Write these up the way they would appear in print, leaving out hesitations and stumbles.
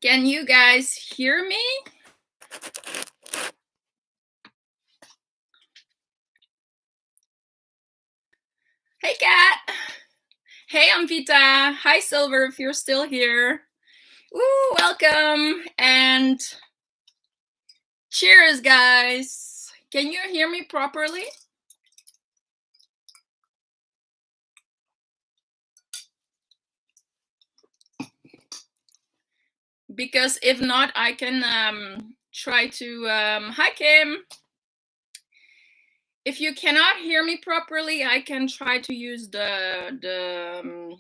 Can you guys hear me? Hey, Kat. Hey, Amvita. Hi, Silver, if you're still here. Ooh, welcome. And cheers, guys. Can you hear me properly? Because if not, I can try to... Hi, Kim. If you cannot hear me properly, I can try to use the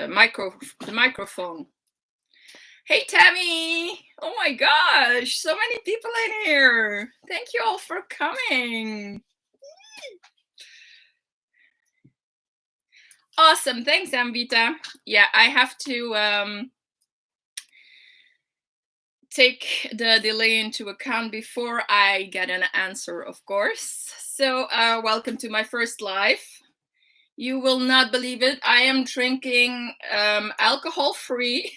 microphone. Hey, Tammy! Oh my gosh, so many people in here. Thank you all for coming. Awesome, thanks, Amvita. Yeah, I have to take the delay into account before I get an answer, of course. So, welcome to my first live. You will not believe it. I am drinking alcohol-free,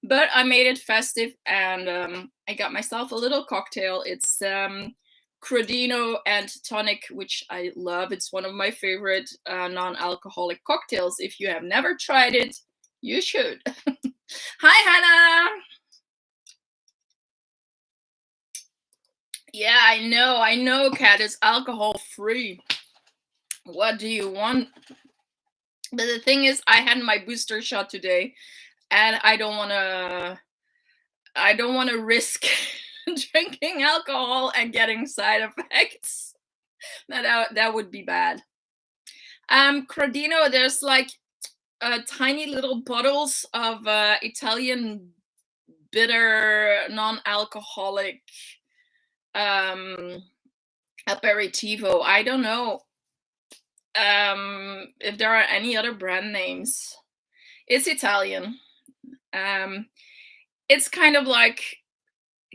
but I made it festive, and I got myself a little cocktail. It's Crodino and tonic, which I love. It's one of my favorite non-alcoholic cocktails. If you have never tried it, you should. Hi, Hannah. Yeah, I know, Kat. It's alcohol-free. What do you want? But the thing is, I had my booster shot today, and I don't want to risk drinking alcohol and getting side effects. That would be bad. Crodino, there's like tiny little bottles of Italian bitter non-alcoholic aperitivo. I don't know if there are any other brand names. It's Italian. It's kind of like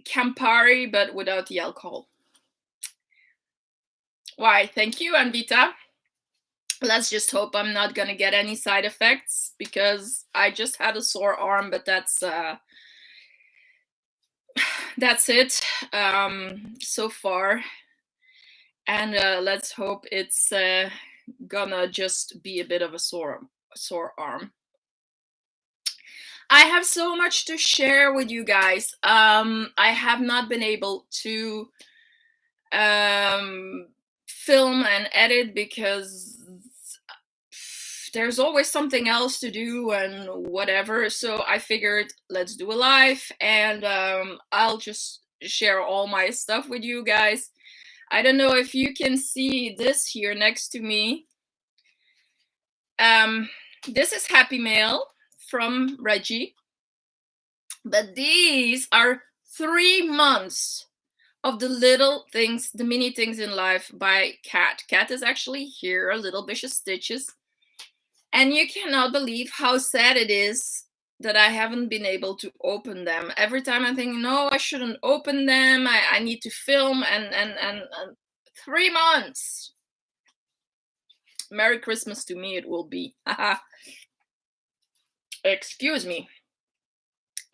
Campari, but without the alcohol. Why, thank you, Anvita. Let's just hope I'm not gonna get any side effects, because I just had a sore arm, but that's it so far. And let's hope it's gonna just be a bit of a sore arm. I have so much to share with you guys. I have not been able to film and edit because there's always something else to do and whatever. So I figured, let's do a live, and I'll just share all my stuff with you guys. I don't know if you can see this here next to me. This is Happy Mail from Reggie, but these are 3 months of the little things, the mini things in life by Kat. Kat is actually here, little Bishes stitches, and you cannot believe how sad it is that I haven't been able to open them. Every time I'm thinking, no, I shouldn't open them. I need to film, and 3 months. Merry Christmas to me it will be. Excuse me.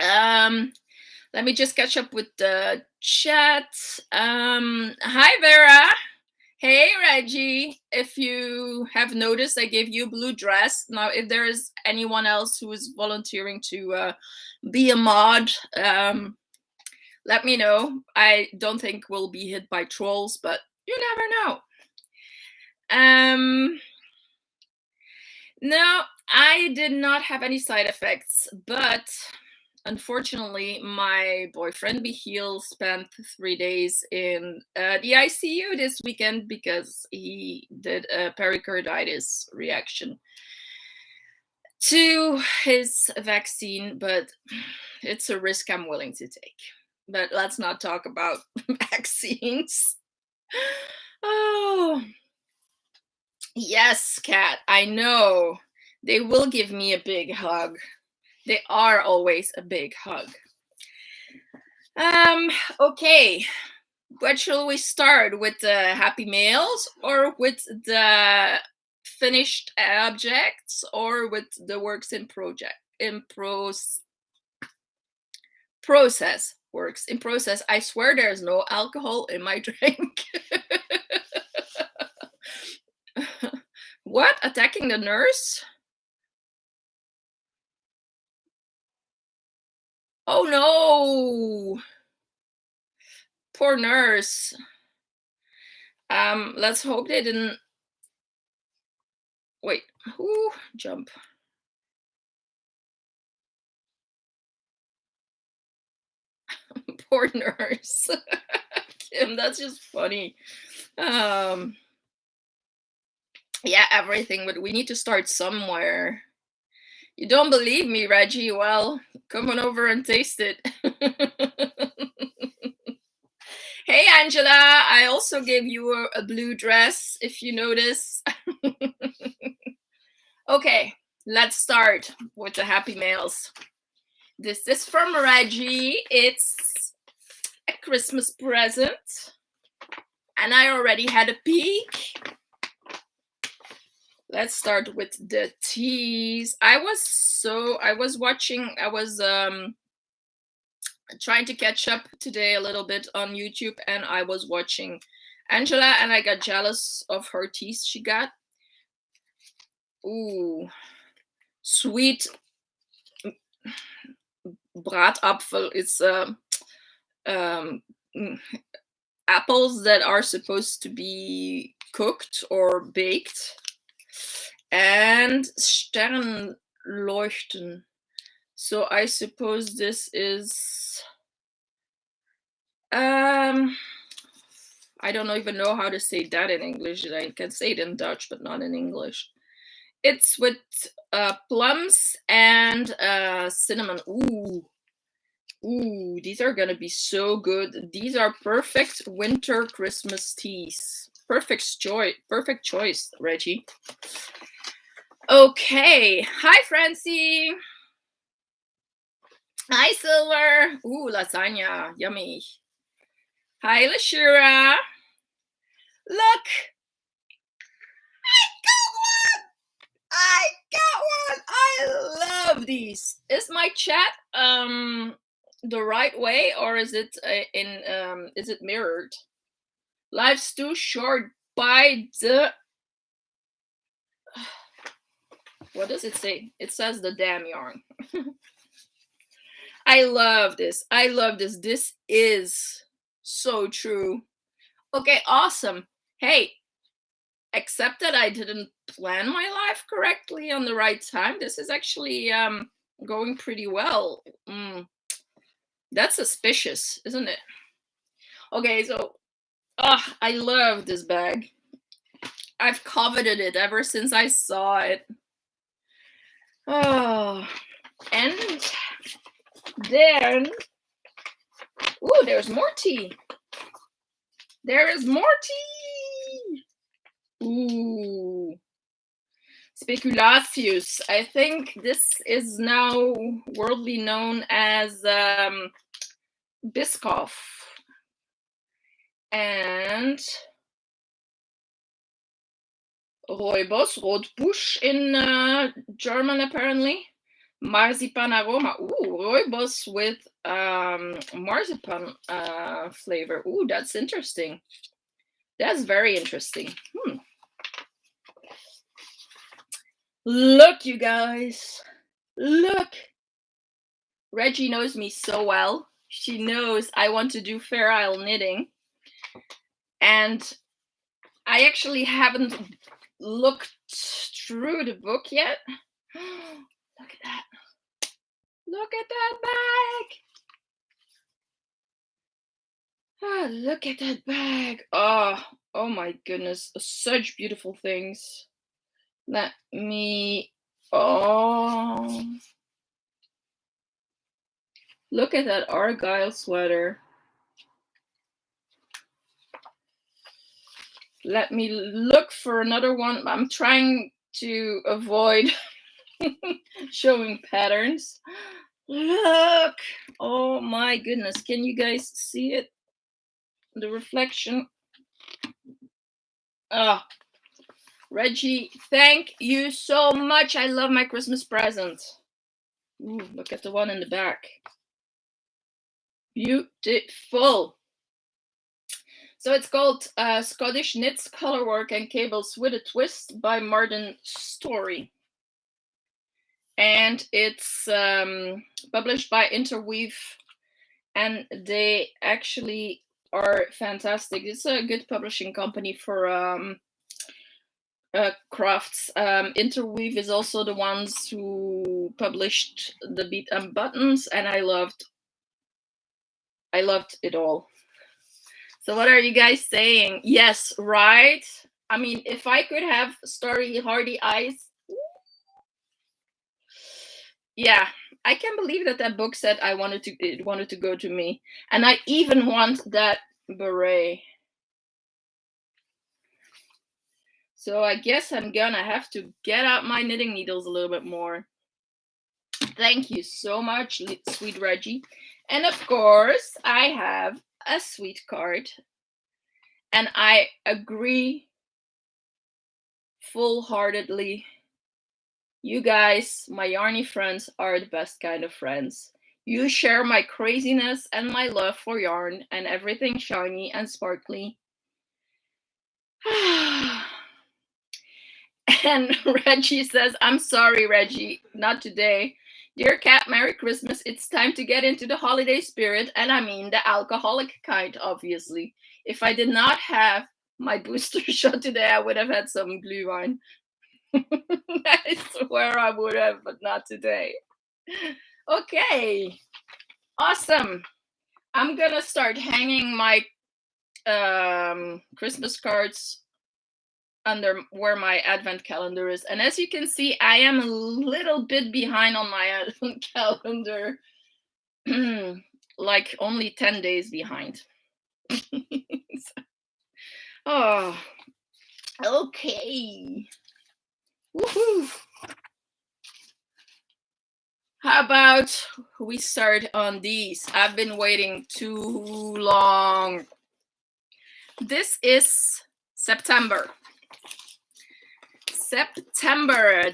Let me just catch up with the chat. Hi, Vera. Hey, Reggie. If you have noticed, I gave you a blue dress. Now, if there is anyone else who is volunteering to be a mod, let me know. I don't think we'll be hit by trolls, but you never know. No, I did not have any side effects, but unfortunately, my boyfriend Bihil spent 3 days in the ICU this weekend because he did a pericarditis reaction to his vaccine, but it's a risk I'm willing to take. But let's not talk about vaccines. Oh, yes, Kat, I know. They will give me a big hug. They are always a big hug. Okay. What shall we start with? The happy mails, or with the finished objects, or with the works in in process. Works in process. I swear there's no alcohol in my drink. What? Attacking the nurse? Oh no! Poor nurse. Let's hope they didn't. Wait. Ooh, jump. Poor nurse. Kim, that's just funny. Yeah, everything, but we need to start somewhere. You don't believe me, Reggie? Well, come on over and taste it. Hey, Angela, I also gave you a blue dress, if you notice. Okay, let's start with the happy mails. This is from Reggie. It's a Christmas present. And I already had a peek. Let's start with the teas. I was trying to catch up today a little bit on YouTube, and I was watching Angela, and I got jealous of her teas she got. Ooh, sweet braatapfel. It's apples that are supposed to be cooked or baked, and Sternleuchten. So I suppose this is I don't even know how to say that in English. I can say it in Dutch, but not in English. It's with plums and cinnamon. Ooh, these are gonna be so good. These are perfect winter Christmas teas. Perfect choice, Reggie. Okay, hi Francie. Hi Silver. Ooh, lasagna, yummy. Hi Lashira. Look, I got one. I love these. Is my chat the right way, or is it is it mirrored? Life's too short by the what does it say? It says the damn yarn. I love this. I love this. This is so true. Okay, awesome. Hey, except that I didn't plan my life correctly on the right time. This is actually going pretty well. That's suspicious, isn't it? Okay, so I love this bag. I've coveted it ever since I saw it. Oh, and then, ooh, there's more tea. There is more tea. Ooh, Speculatius. I think this is now worldly known as Biscoff. And Rooibos, Rotbusch in German apparently. Marzipan aroma. Ooh, Rooibos with marzipan flavor. Ooh, that's interesting. That's very interesting. Look, you guys. Look. Reggie knows me so well. She knows I want to do Fair Isle knitting. And I actually haven't looked through the book yet. Look at that. Look at that bag. Oh, look at that bag. Oh my goodness. Such beautiful things. Let me. Oh. Look at that Argyle sweater. Let me look for another one. I'm trying to avoid showing patterns. Look! Oh my goodness. Can you guys see it? The reflection. Reggie, thank you so much. I love my Christmas present. Ooh, look at the one in the back. Beautiful. So it's called Scottish Knits, Colorwork and Cables with a Twist by Martin Story. And it's published by Interweave. And they actually are fantastic. It's a good publishing company for crafts. Interweave is also the ones who published the Beat and Buttons, and I loved it all. So what are you guys saying? Yes, right? I mean, if I could have starry, hardy eyes. Yeah, I can't believe that book said it wanted to go to me. And I even want that beret. So I guess I'm gonna have to get out my knitting needles a little bit more. Thank you so much, sweet Reggie. And of course, I have a sweet card. And I agree full-heartedly. You guys, my yarny friends, are the best kind of friends. You share my craziness and my love for yarn and everything shiny and sparkly. And Reggie says, I'm sorry, Reggie, not today. Dear Cat, Merry Christmas. It's time to get into the holiday spirit, and I mean the alcoholic kind, obviously. If I did not have my booster shot today, I would have had some glühwein. I swear I would have, but not today. Okay, awesome. I'm gonna start hanging my Christmas cards under where my advent calendar is, and as you can see, I am a little bit behind on my advent calendar. Like only 10 days behind. Oh, okay. Woohoo! How about we start on these? I've been waiting too long. This is September.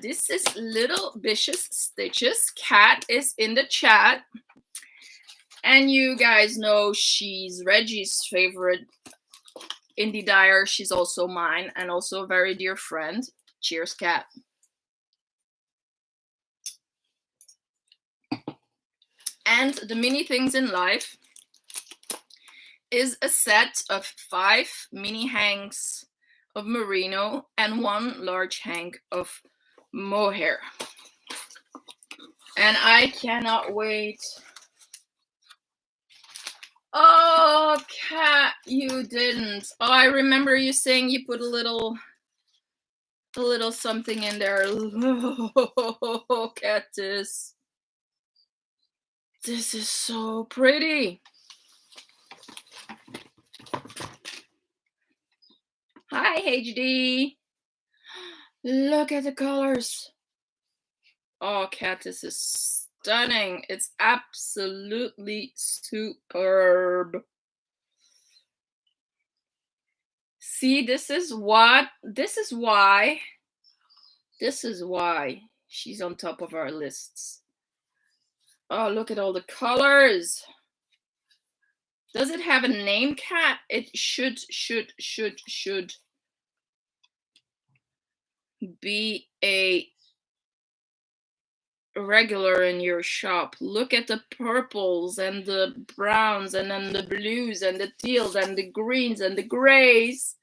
This is Little Bishes Stitches. Cat is in the chat. And you guys know she's Reggie's favorite indie dyer. She's also mine and also a very dear friend. Cheers, Cat. And the Mini Things in Life is a set of 5 mini hanks of merino and 1 large hank of mohair. And I cannot wait. Oh, Cat, you didn't. Oh, I remember you saying you put a little something in there. Oh, Cat, this is so pretty. Hi, HD. Look at the colors. Oh, Cat, this is stunning. It's absolutely superb. See, this is why she's on top of our lists. Oh, look at all the colors. Does it have a name, Cat? It should be a regular in your shop. Look at the purples and the browns and then the blues and the teals and the greens and the grays.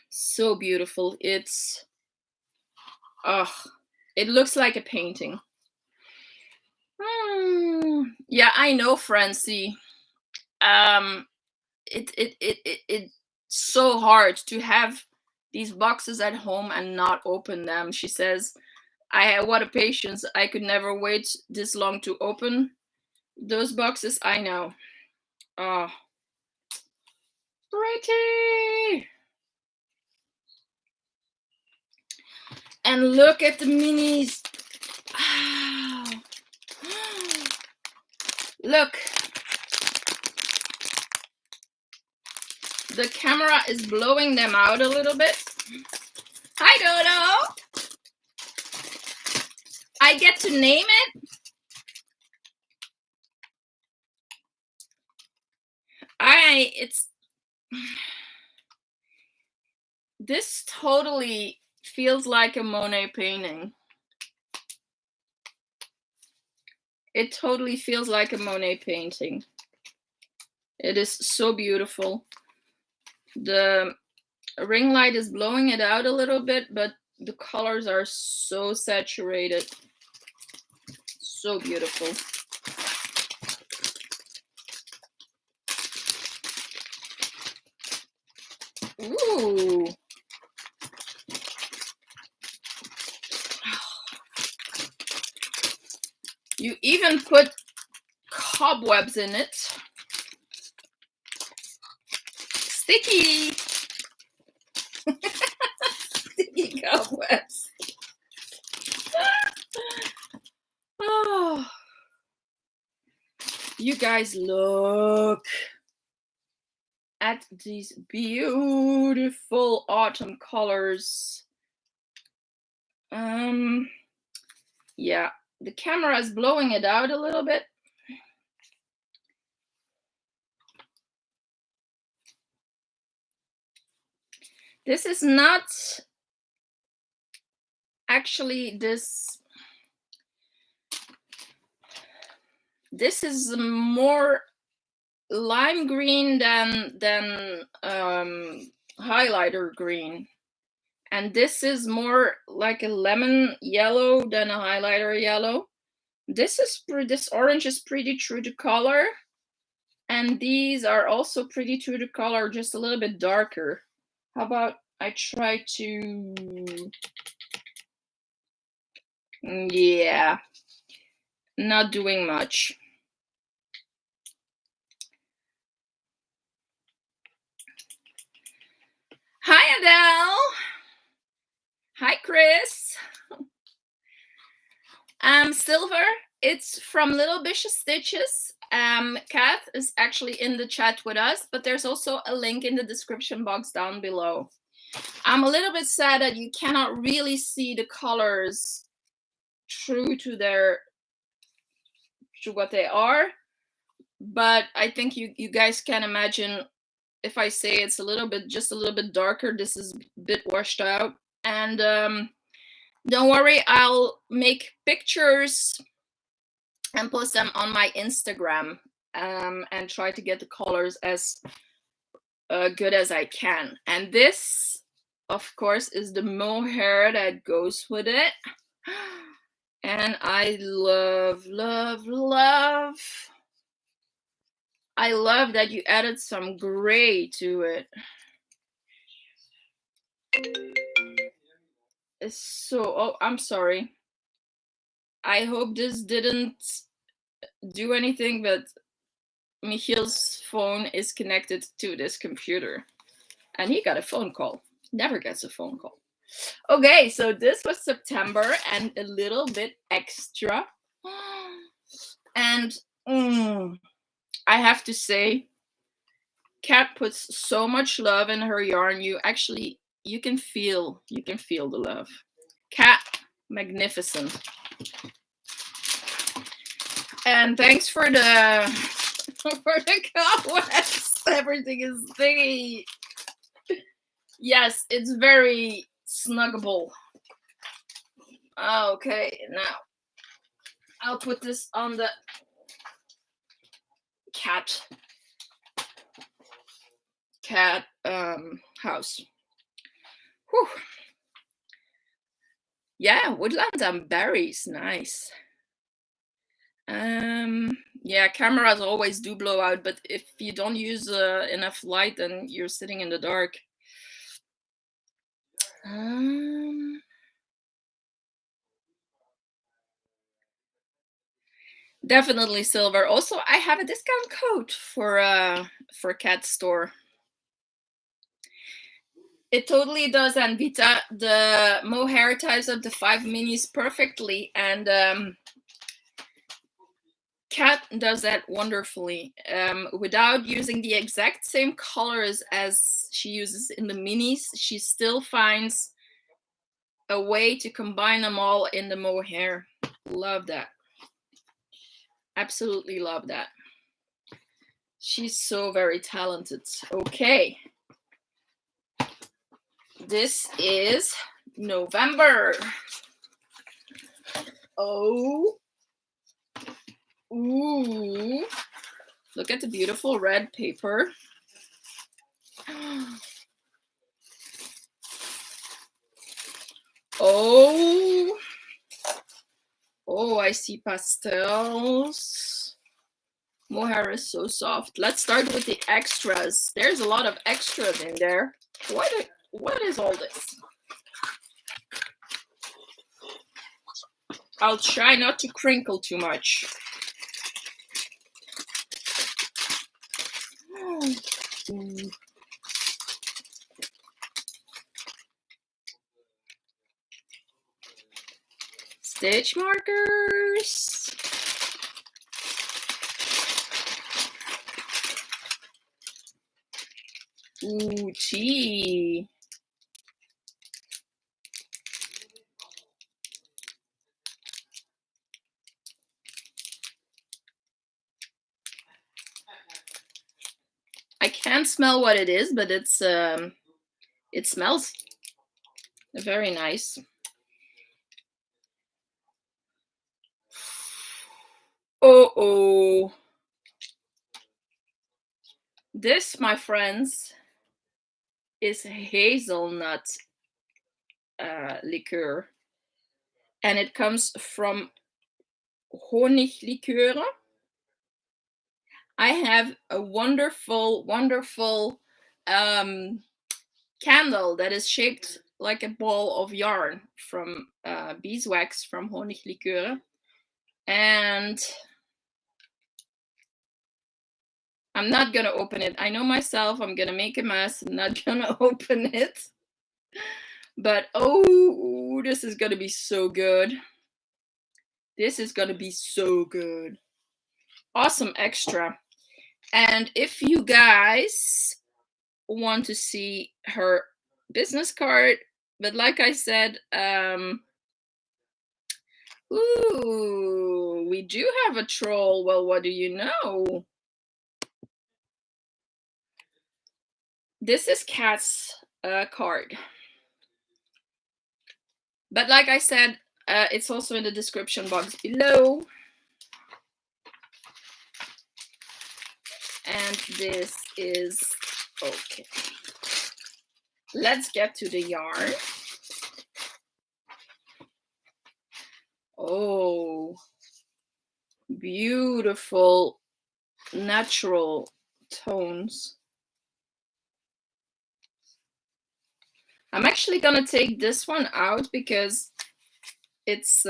So beautiful. It's it looks like a painting. Yeah, I know, Francie. It's so hard to have these boxes at home and not open them. She says, what a patience. I could never wait this long to open those boxes. I know. Oh, pretty. And look at the minis. Wow. Look. The camera is blowing them out a little bit. Hi, Dodo. I get to name it. This totally feels like a Monet painting. It totally feels like a Monet painting. It is so beautiful. The ring light is blowing it out a little bit, but the colors are so saturated. So beautiful. Ooh. You even put cobwebs in it. Sticky. Sticky cobwebs. Oh. You guys look at these beautiful autumn colors. Yeah, the camera is blowing it out a little bit. This is not actually this is more lime green than highlighter green, and this is more like a lemon yellow than a highlighter yellow. This orange is pretty true to color, and these are also pretty true to color, just a little bit darker. How about I try to, yeah, not doing much. Hi, Adele. Hi, Chris. Silver, it's from Little Bishes Stitches. Kath is actually in the chat with us, but there's also a link in the description box down below. I'm a little bit sad that you cannot really see the colors true to what they are, but I think you guys can imagine if I say it's just a little bit darker. This is a bit washed out, and don't worry, I'll make pictures and post them on my Instagram, and try to get the colors as good as I can. And this, of course, is the mohair that goes with it. And I love, love, love. I love that you added some gray to it. It's so, oh, I'm sorry. I hope this didn't do anything, but Michiel's phone is connected to this computer, and he got a phone call. Never gets a phone call. Okay, so this was September and a little bit extra. And I have to say, Kat puts so much love in her yarn. You can feel the love. Kat, magnificent. And thanks for the cobwebs. Everything is thingy. Yes, it's very snuggable. Okay, now I'll put this on the cat house. Whew. Yeah, woodlands and berries, nice. Yeah, cameras always do blow out, but if you don't use enough light, then you're sitting in the dark. Definitely silver. Also, I have a discount code for Cat Store. It totally does, and Vita, the mohair ties up the 5 minis perfectly, and Kat does that wonderfully, without using the exact same colors as she uses in the minis. She still finds a way to combine them all in the mohair. Love that. Absolutely love that. She's so very talented. Okay. This is November. Oh. Ooh. Look at the beautiful red paper. Oh. Oh, I see pastels. Mohair is so soft. Let's start with the extras. There's a lot of extras in there. What is all this? I'll try not to crinkle too much. Stitch markers. Ooh, tea. I can't smell what it is, but it smells very nice. Oh. This, my friends, is hazelnut liqueur. And it comes from Honiglikeuren. I have a wonderful, wonderful candle that is shaped like a ball of yarn from beeswax from Honiglikeuren. And I'm not gonna open it. I know myself, I'm gonna make a mess. I'm not gonna open it. But oh, this is gonna be so good. This is gonna be so good. Awesome extra. And if you guys want to see her business card, but like I said, ooh, we do have a troll. Well, what do you know? This is Kat's card. But like I said, it's also in the description box below. And this is okay. Let's get to the yarn. Oh, beautiful natural tones. I'm actually gonna take this one out because it's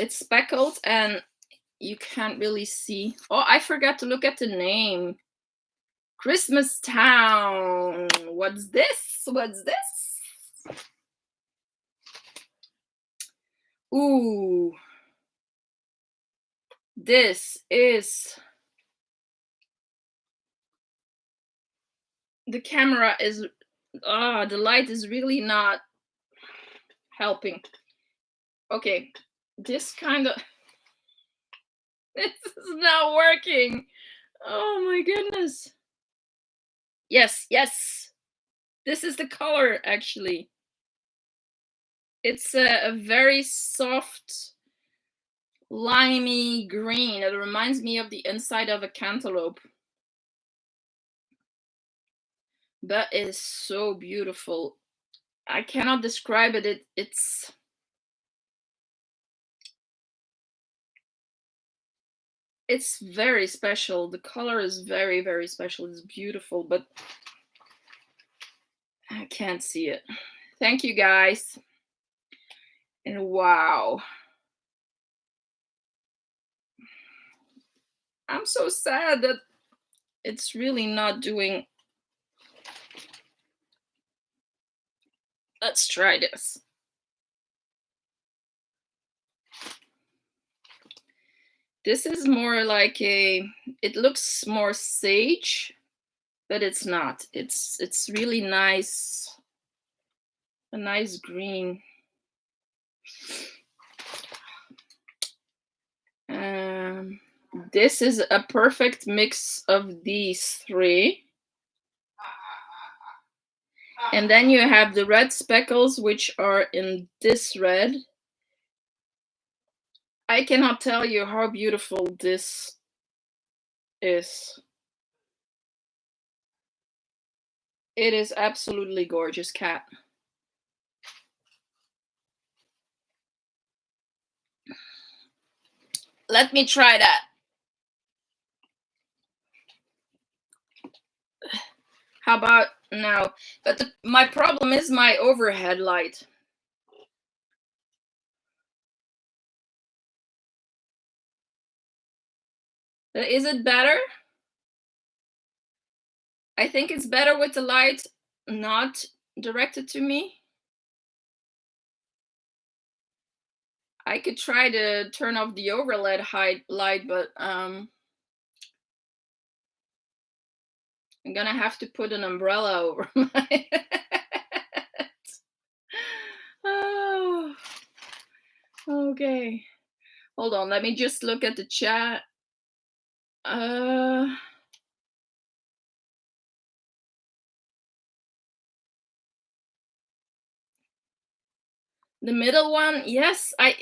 speckled and you can't really see. Oh, I forgot to look at the name. Christmas Town. What's this? What's this? Ooh. This is... The camera is... the light is really not helping. Okay. This kind of... This is not working. Oh my goodness. Yes. This is the color, actually. It's a very soft, limey green. It reminds me of the inside of a cantaloupe. That is so beautiful. I cannot describe it. It's very special. The color is very, very special. It's beautiful, but I can't see it. Thank you, guys. And wow. I'm so sad that it's really not doing... Let's try this. This is more like a... It looks more sage, but it's not. It's really nice. A nice green. This is a perfect mix of these three. And then you have the red speckles, which are in this red. I cannot tell you how beautiful this is. It is absolutely gorgeous, Cat. Let me try that. How about now? But my problem is my overhead light. Is it better? I think it's better with the light not directed to me. I could try to turn off the overhead light, but I'm gonna have to put an umbrella over my head. Oh, okay. Hold on, let me just look at the chat. The middle one, yes, I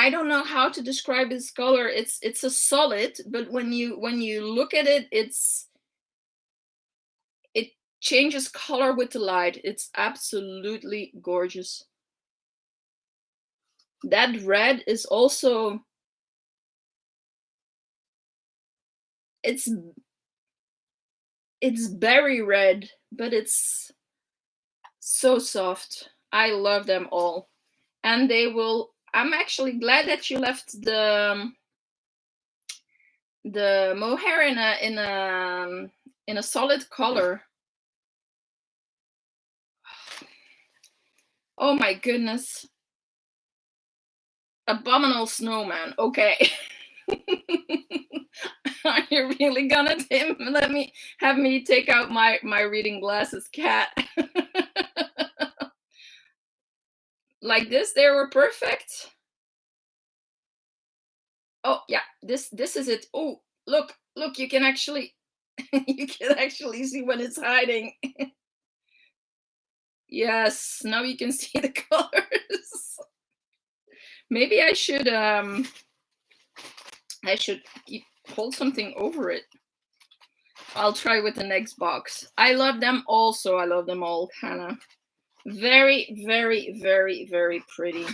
don't know how to describe its color. It's a solid, but when you look at it, it changes color with the light. It's absolutely gorgeous. That red is also, it's berry red, but it's so soft. I love them all. And they will, I'm actually glad that you left the mohair in a solid color. Oh my goodness. Abominable snowman. Okay. Are you really gonna have me take out my reading glasses, Cat? Like this, they were perfect. Oh yeah, this is it. Oh, look, you can actually see when it's hiding. Yes, now you can see the colors. Maybe I should hold something over it. I'll try with the next box. I love them also. I love them all, Hannah. Very, very, very, very pretty.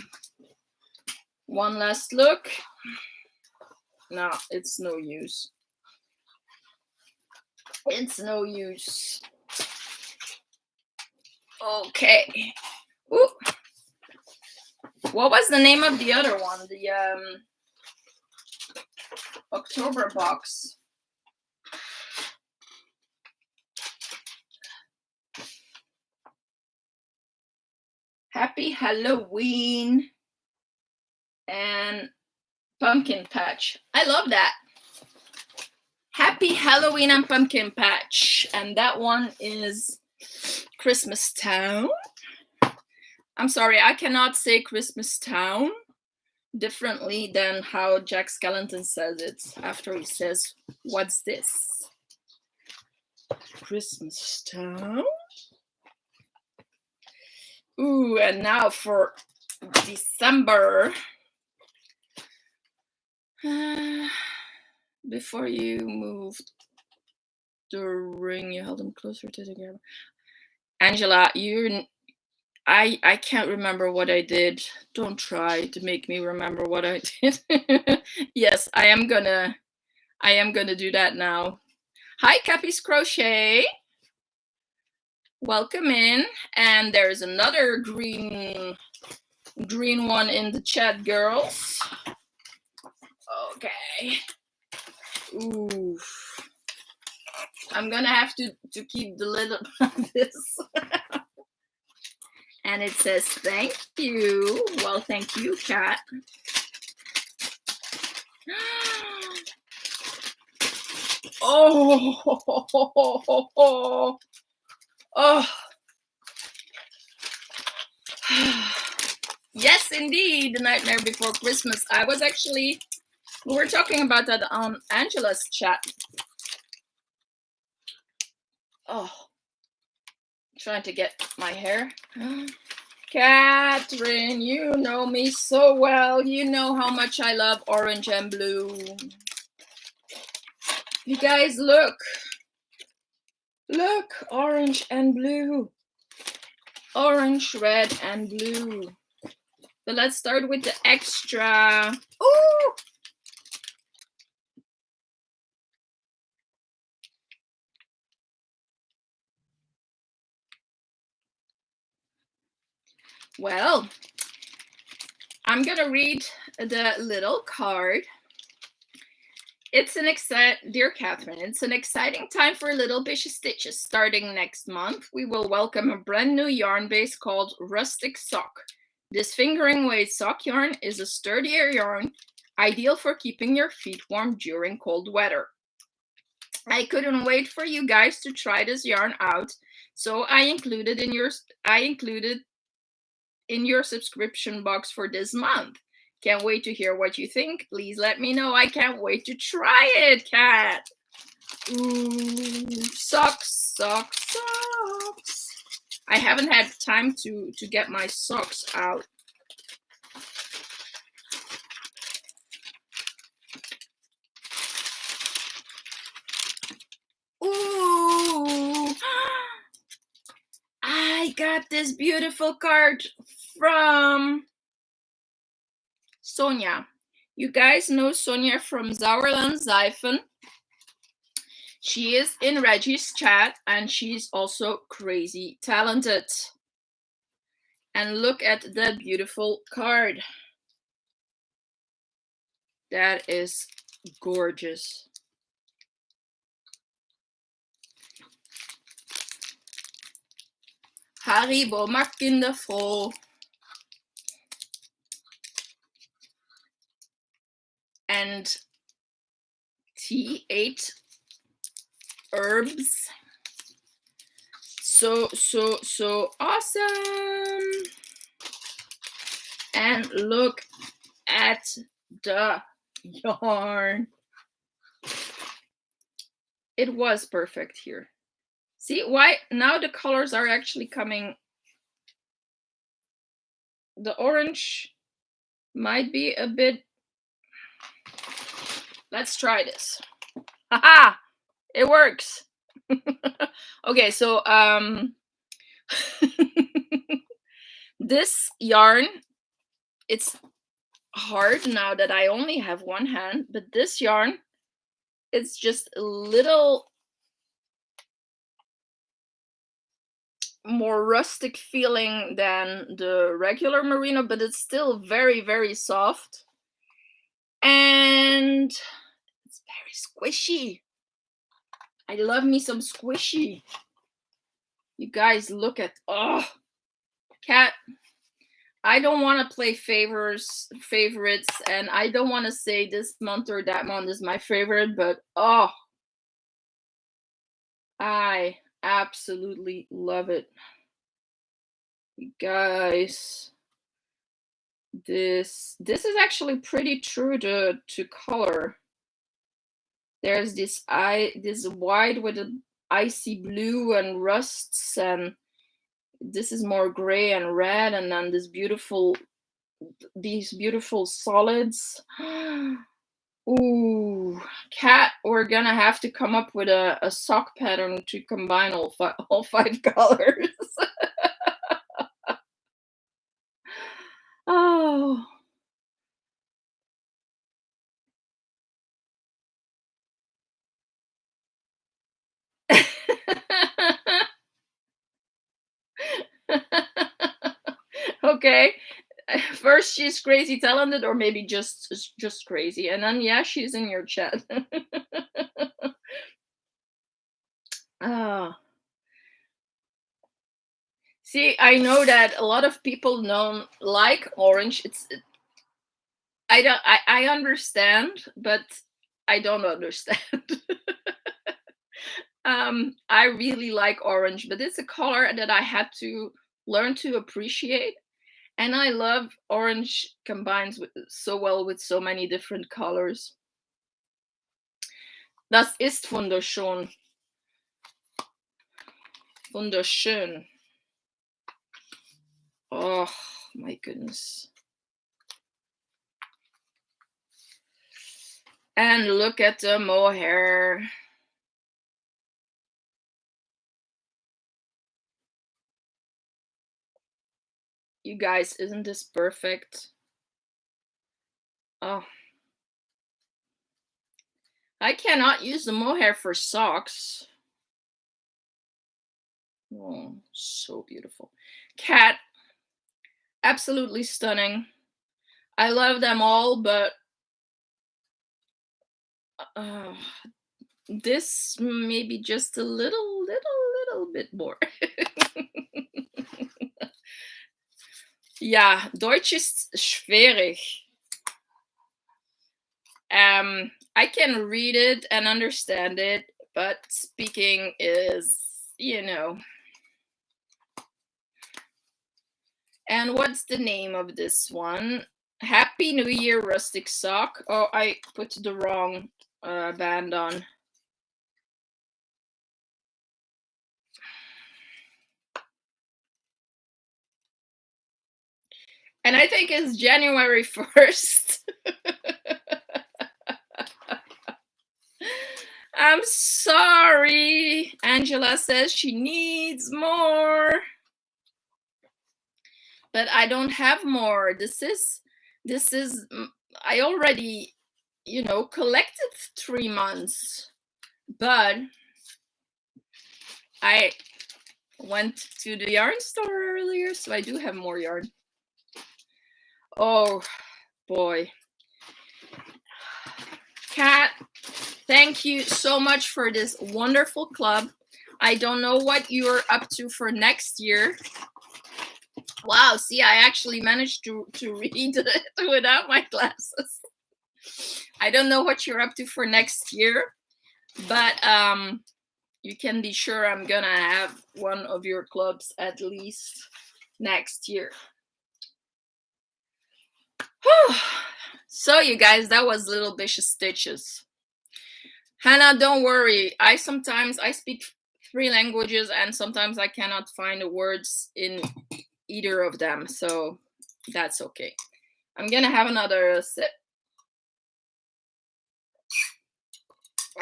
One last look. No, it's no use. It's no use. Okay. Ooh. What was the name of the other one? The October box. Happy Halloween and Pumpkin Patch. I love that. Happy Halloween and Pumpkin Patch. And that one is Christmas Town. I'm sorry, I cannot say Christmas Town differently than how Jack Skellington says it after he says, "What's this? Christmas Town?" Ooh, and now for December. Before you moved the ring, you held them closer to the camera. Angela, I can't remember what I did. Don't try to make me remember what I did. Yes, I am gonna do that now. Hi, Cappy's Crochet. Welcome in. And there's another green one in the chat, girls. Okay. Ooh. I'm gonna have to keep the lid on this. And it says, thank you. Well, thank you, Kat. Oh, oh. Yes, indeed, The Nightmare Before Christmas. We were talking about that on Angela's chat. Oh, trying to get my hair. Catherine, you know me so well. You know how much I love orange and blue. You guys, look. Look, orange and blue. Orange, red, and blue. But let's start with the extra. Ooh! Well, I'm gonna read the little card. Dear Catherine, it's an exciting time for little Bishes stitches. Starting next month, we will welcome a brand new yarn base called Rustic Sock. This fingering weight sock yarn is a sturdier yarn, ideal for keeping your feet warm during cold weather. I couldn't wait for you guys to try this yarn out, so I included in your subscription box for this month. Can't wait to hear what you think. Please let me know. I can't wait to try it, Cat. Ooh, socks, socks, socks. I haven't had time to get my socks out. Ooh, I got this beautiful card from Sonia. You guys know Sonia from Sauerland Seifen. She is in Reggie's chat and she's also crazy talented. And look at that beautiful card. That is gorgeous. Haribo macht Kinder froh. And T8 herbs. So awesome. And look at the yarn. It was perfect here. See why now the colors are actually coming. The orange might be a bit. Let's try this. Haha! It works. Okay, so this yarn, it's hard now that I only have one hand, but this yarn, it's just a little more rustic feeling than the regular merino, but it's still very, very soft. And it's very squishy. I love me some squishy. You guys look at, oh, Cat. I don't want to play favorites, and I don't want to say this month or that month is my favorite, but oh, I absolutely love it. You guys, this is actually pretty true to color. There's this white with an icy blue and rusts, and this is more gray and red, and then these beautiful solids. Ooh, Cat, we're gonna have to come up with a sock pattern to combine all five colors. Oh. Okay. First she's crazy talented, or maybe just crazy, and then yeah, she's in your chat. Oh. See, I know that a lot of people don't like orange. I understand, but I don't understand. I really like orange, but it's a color that I had to learn to appreciate. And I love orange combines so well with so many different colors. Das ist wunderschön. Wunderschön. Oh my goodness. And look at the mohair. You guys, isn't this perfect? Oh. I cannot use the mohair for socks. Oh, so beautiful. Cat, absolutely stunning. I love them all, but this maybe just a little bit more. Ja, Deutsch ist schwierig. I can read it and understand it, but speaking is, you know. And what's the name of this one? Happy New Year, Rustic Sock. Oh, I put the wrong band on. And I think it's January 1st. I'm sorry. Angela says she needs more. But I don't have more. This is I already, collected 3 months. But I went to the yarn store earlier, so I do have more yarn. Oh boy. Kat, thank you so much for this wonderful club. I don't know what you're up to for next year. Wow, see, I actually managed to read it without my glasses. I don't know what you're up to for next year, but you can be sure I'm gonna have one of your clubs at least next year. So you guys, that was Little Bishes Stitches. Hannah, don't worry. I speak 3 languages and sometimes I cannot find the words in either of them, so that's okay. I'm gonna have another sip.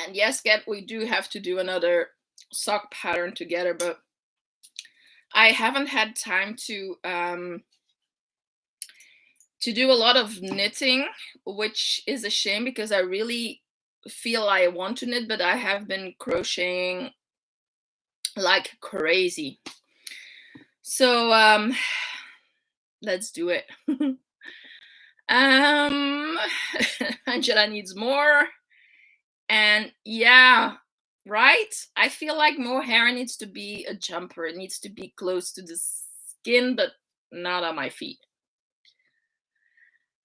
And yes, we do have to do another sock pattern together, but I haven't had time to do a lot of knitting, which is a shame because I really feel I want to knit, but I have been crocheting like crazy. So let's do it. Angela needs more. And yeah, right? I feel like mohair needs to be a jumper. It needs to be close to the skin, but not on my feet.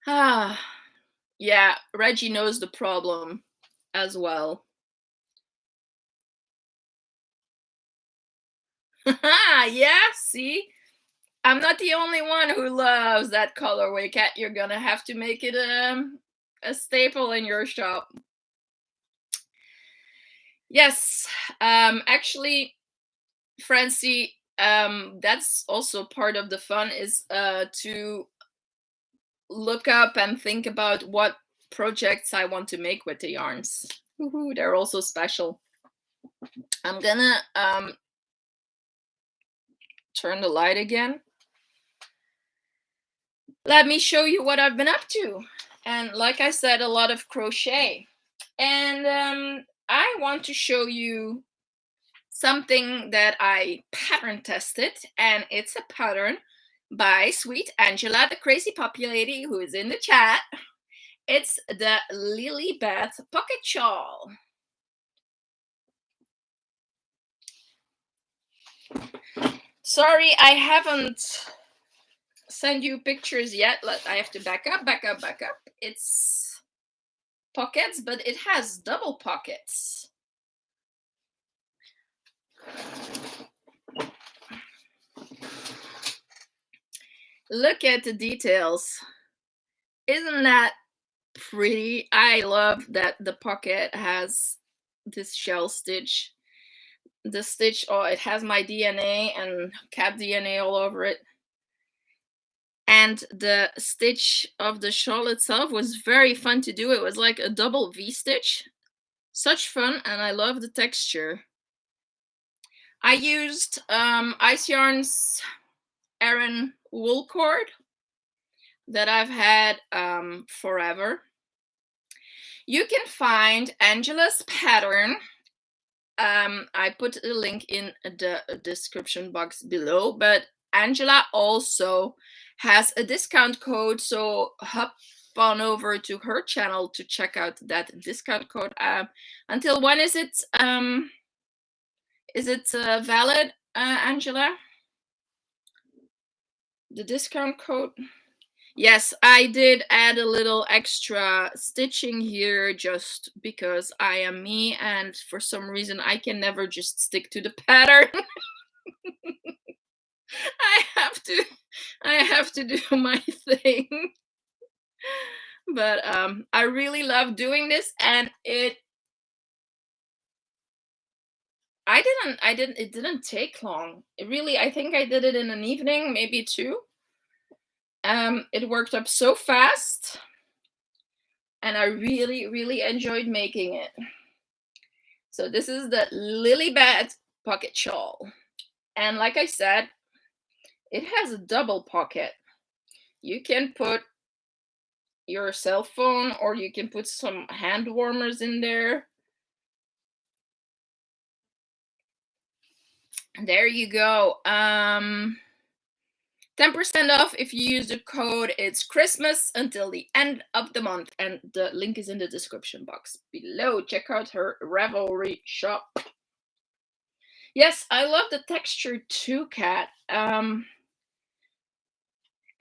Yeah, Reggie knows the problem as well. Yeah, see? I'm not the only one who loves that colorway, Kat. You're gonna have to make it a staple in your shop. Yes, actually, Francie, that's also part of the fun is to look up and think about what projects I want to make with the yarns. Woohoo, they're also special. I'm gonna turn the light again. Let me show you what I've been up to. And like I said, a lot of crochet. And I want to show you something that I pattern tested, and it's a pattern by Sweet Angela, the crazy puppy lady who is in the chat. It's the Lily Beth Pocket Shawl. Sorry, I haven't sent you pictures yet. I have to back up. It's pockets, but it has double pockets. Look at the details. Isn't that pretty? I love that the pocket has this shell stitch. The stitch, oh, it has my DNA and cat DNA all over it. And the stitch of the shawl itself was very fun to do. It was like a double V stitch. Such fun, and I love the texture. I used Ice Yarn's Aran wool cord that I've had forever. You can find Angela's pattern. I put a link in the description box below, but Angela also has a discount code, so hop on over to her channel to check out that discount code. Until when is it valid, Angela? The discount code? Yes, I did add a little extra stitching here just because I am me, and for some reason I can never just stick to the pattern. I have to do my thing. But I really love doing this, and it didn't take long. I think I did it in an evening, maybe two. It worked up so fast, and I really enjoyed making it. So this is the Lilybad pocket shawl, and like I said, it has a double pocket. You can put your cell phone, or you can put some hand warmers in there. There you go. 10% off if you use the code. It's Christmas until the end of the month, and the link is in the description box below. Check out her Ravelry shop. Yes, I love the texture too, Kat.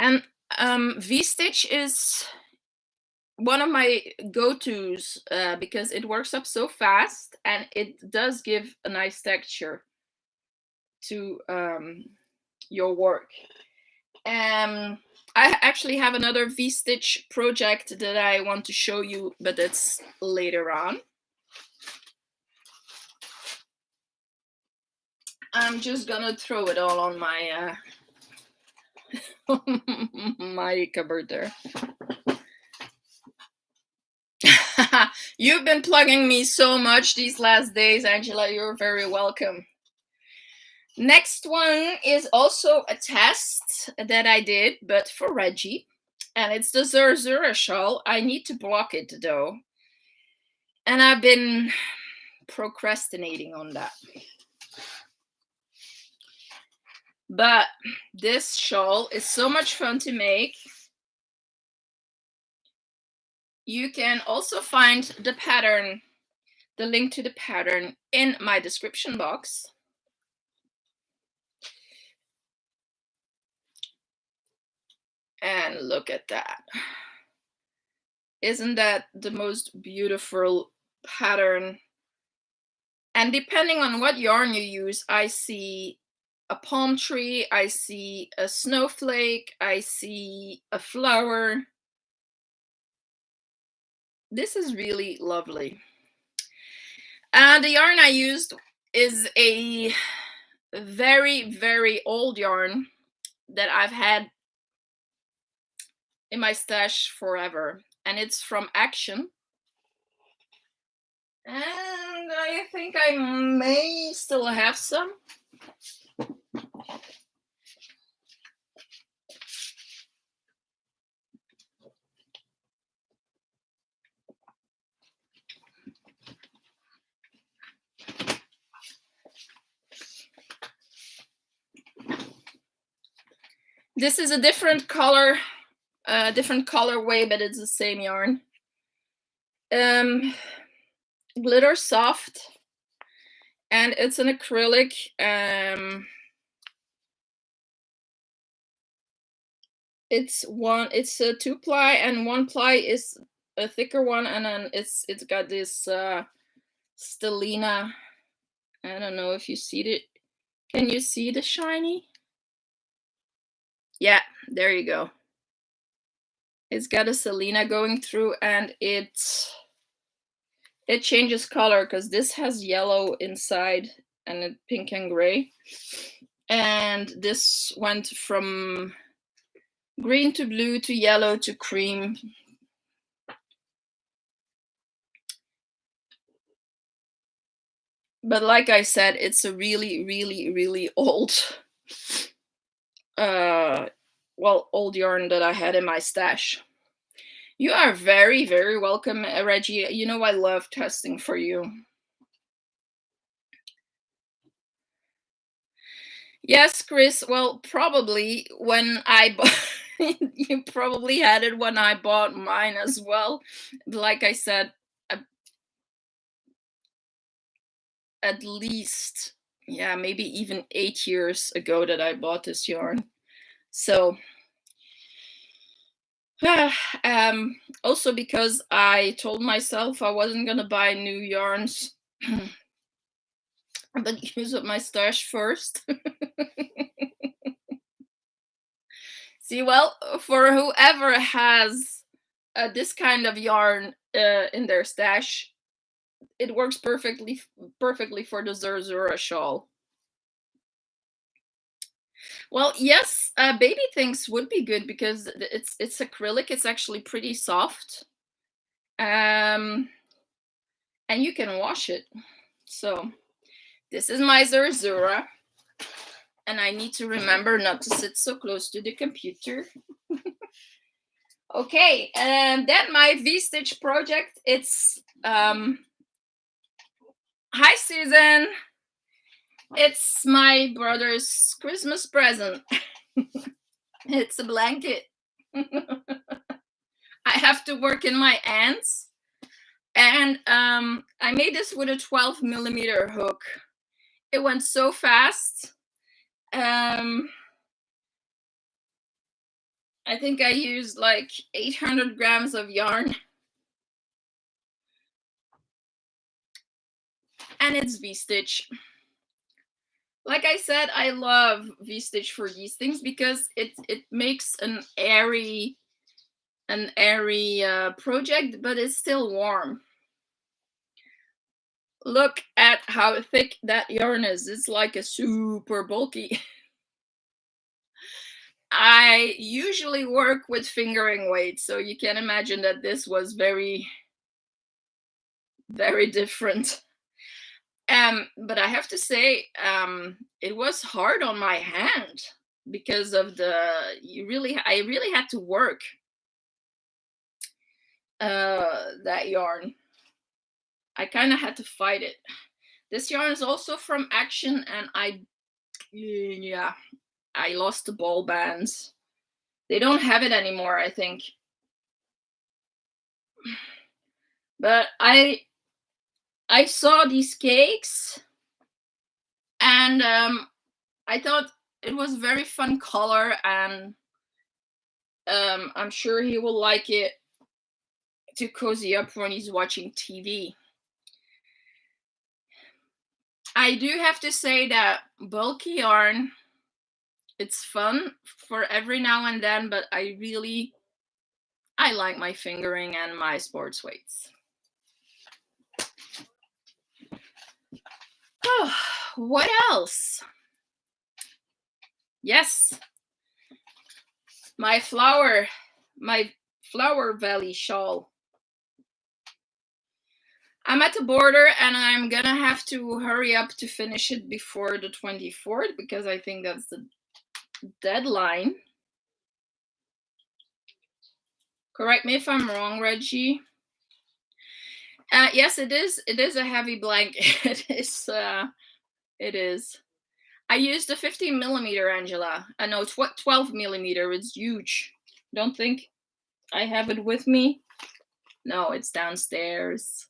And V-stitch is one of my go-tos because it works up so fast, and it does give a nice texture to your work. I actually have another V-stitch project that I want to show you, but that's later on. I'm just gonna throw it all on my my cupboard there. You've been plugging me so much these last days, Angela. You're very welcome. Next one is also a test that I did, but for Reggie. And it's the Zerzura shawl. I need to block it though. And I've been procrastinating on that. But this shawl is so much fun to make. You can also find the pattern, the link to the pattern, in my description box. And look at that. Isn't that the most beautiful pattern? And depending on what yarn you use, I see a palm tree, I see a snowflake, I see a flower. This is really lovely. The yarn I used is a very old yarn that I've had in my stash forever, and it's from Action. And I think I may still have some. This is a different color, different colorway, but it's the same yarn. Glitter Soft, and it's an acrylic. It's a 2-ply, and 1-ply is a thicker one, and then it's got this stellina. I don't know if you see it. Can you see the shiny? Yeah, there you go. It's got a Selena going through, and it changes color because this has yellow inside and pink and gray. And this went from green to blue to yellow to cream. But like I said, it's a really, really, really old, old yarn that I had in my stash. You are very, very welcome, Reggie. You know I love testing for you. Yes, Chris. Well, probably when I bought, you probably had it when I bought mine as well. Like I said, at least, yeah, maybe even 8 years ago that I bought this yarn. So, also because I told myself I wasn't gonna buy new yarns, but use up my stash first. See, well, for whoever has this kind of yarn in their stash, it works perfectly for the Zerzura shawl. Well, yes, baby things would be good because it's acrylic. It's actually pretty soft, and you can wash it. So this is my Zerzura, and I need to remember not to sit so close to the computer. Okay, and then my V-stitch project. It's hi Susan. It's my brother's Christmas present. It's a blanket. I have to work in my ends, and I made this with a 12mm hook. It went so fast. I think I used like 800 grams of yarn, and it's V-stitch. Like I said, I love V-stitch for these things because it makes an airy project, but it's still warm. Look at how thick that yarn is. It's like a super bulky. I usually work with fingering weight, so you can imagine that this was very, very different. But I have to say, it was hard on my hand because of I really had to work that yarn. I kind of had to fight it. This yarn is also from Action, and yeah, I lost the ball bands. They don't have it anymore, I think. But I saw these cakes, and I thought it was very fun color, and I'm sure he will like it to cozy up when he's watching TV. I do have to say that bulky yarn, it's fun for every now and then, but I like my fingering and my sports weights. Oh, what else? Yes, my Flower Valley shawl. I'm at the border, and I'm gonna have to hurry up to finish it before the 24th because I think that's the deadline. Correct me if I'm wrong, Reggie. Yes, it is. It is a heavy blanket. It is. I used a 15mm, Angela. I know 12mm. It's huge. Don't think I have it with me. No, it's downstairs.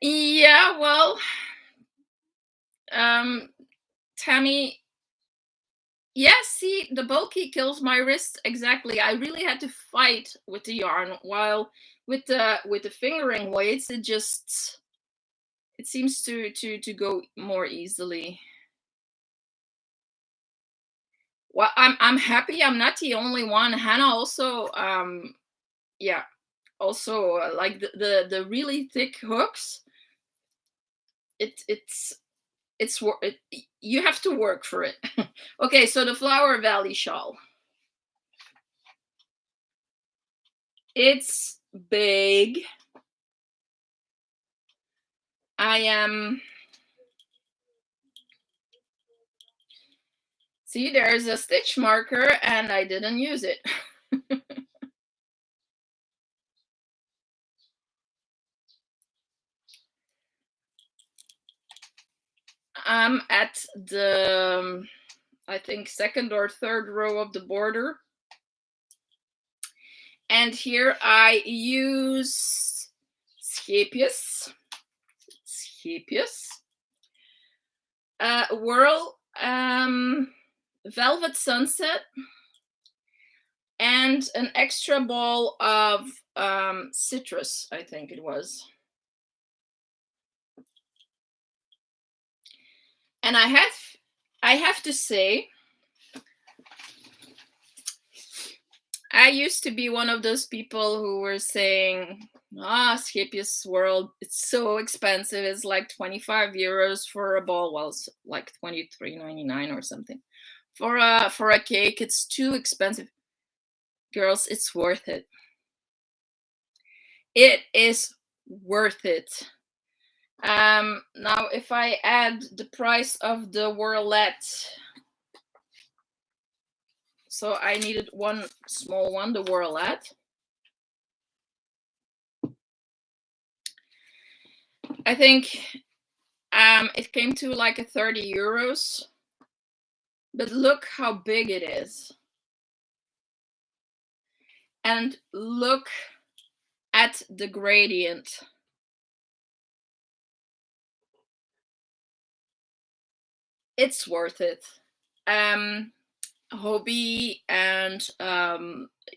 Yeah, well, Tammy. Yes, see, the bulky kills my wrist exactly. I really had to fight with the yarn, while with the fingering weights, it seems to go more easily. Well, I'm happy I'm not the only one. Hannah also, yeah, also like the really thick hooks. It you have to work for it. Okay, so the Flower Valley shawl. It's big. I am. See, there's a stitch marker and I didn't use it. I'm at the, I think, second or third row of the border. And here I use Scapius, Whirl, Velvet Sunset, and an extra ball of citrus, I think it was. And I have to say, I used to be one of those people who were saying, Scapius World, it's so expensive. It's like 25 euros for a ball. Well, it's like 23.99 or something. For a cake, it's too expensive. Girls, it's worth it. It is worth it. Now, if I add the price of the whirlette, so I needed one small one, the whirlette. I think it came to like a 30 euros. But look how big it is. And look at the gradient. It's worth it. Hobby and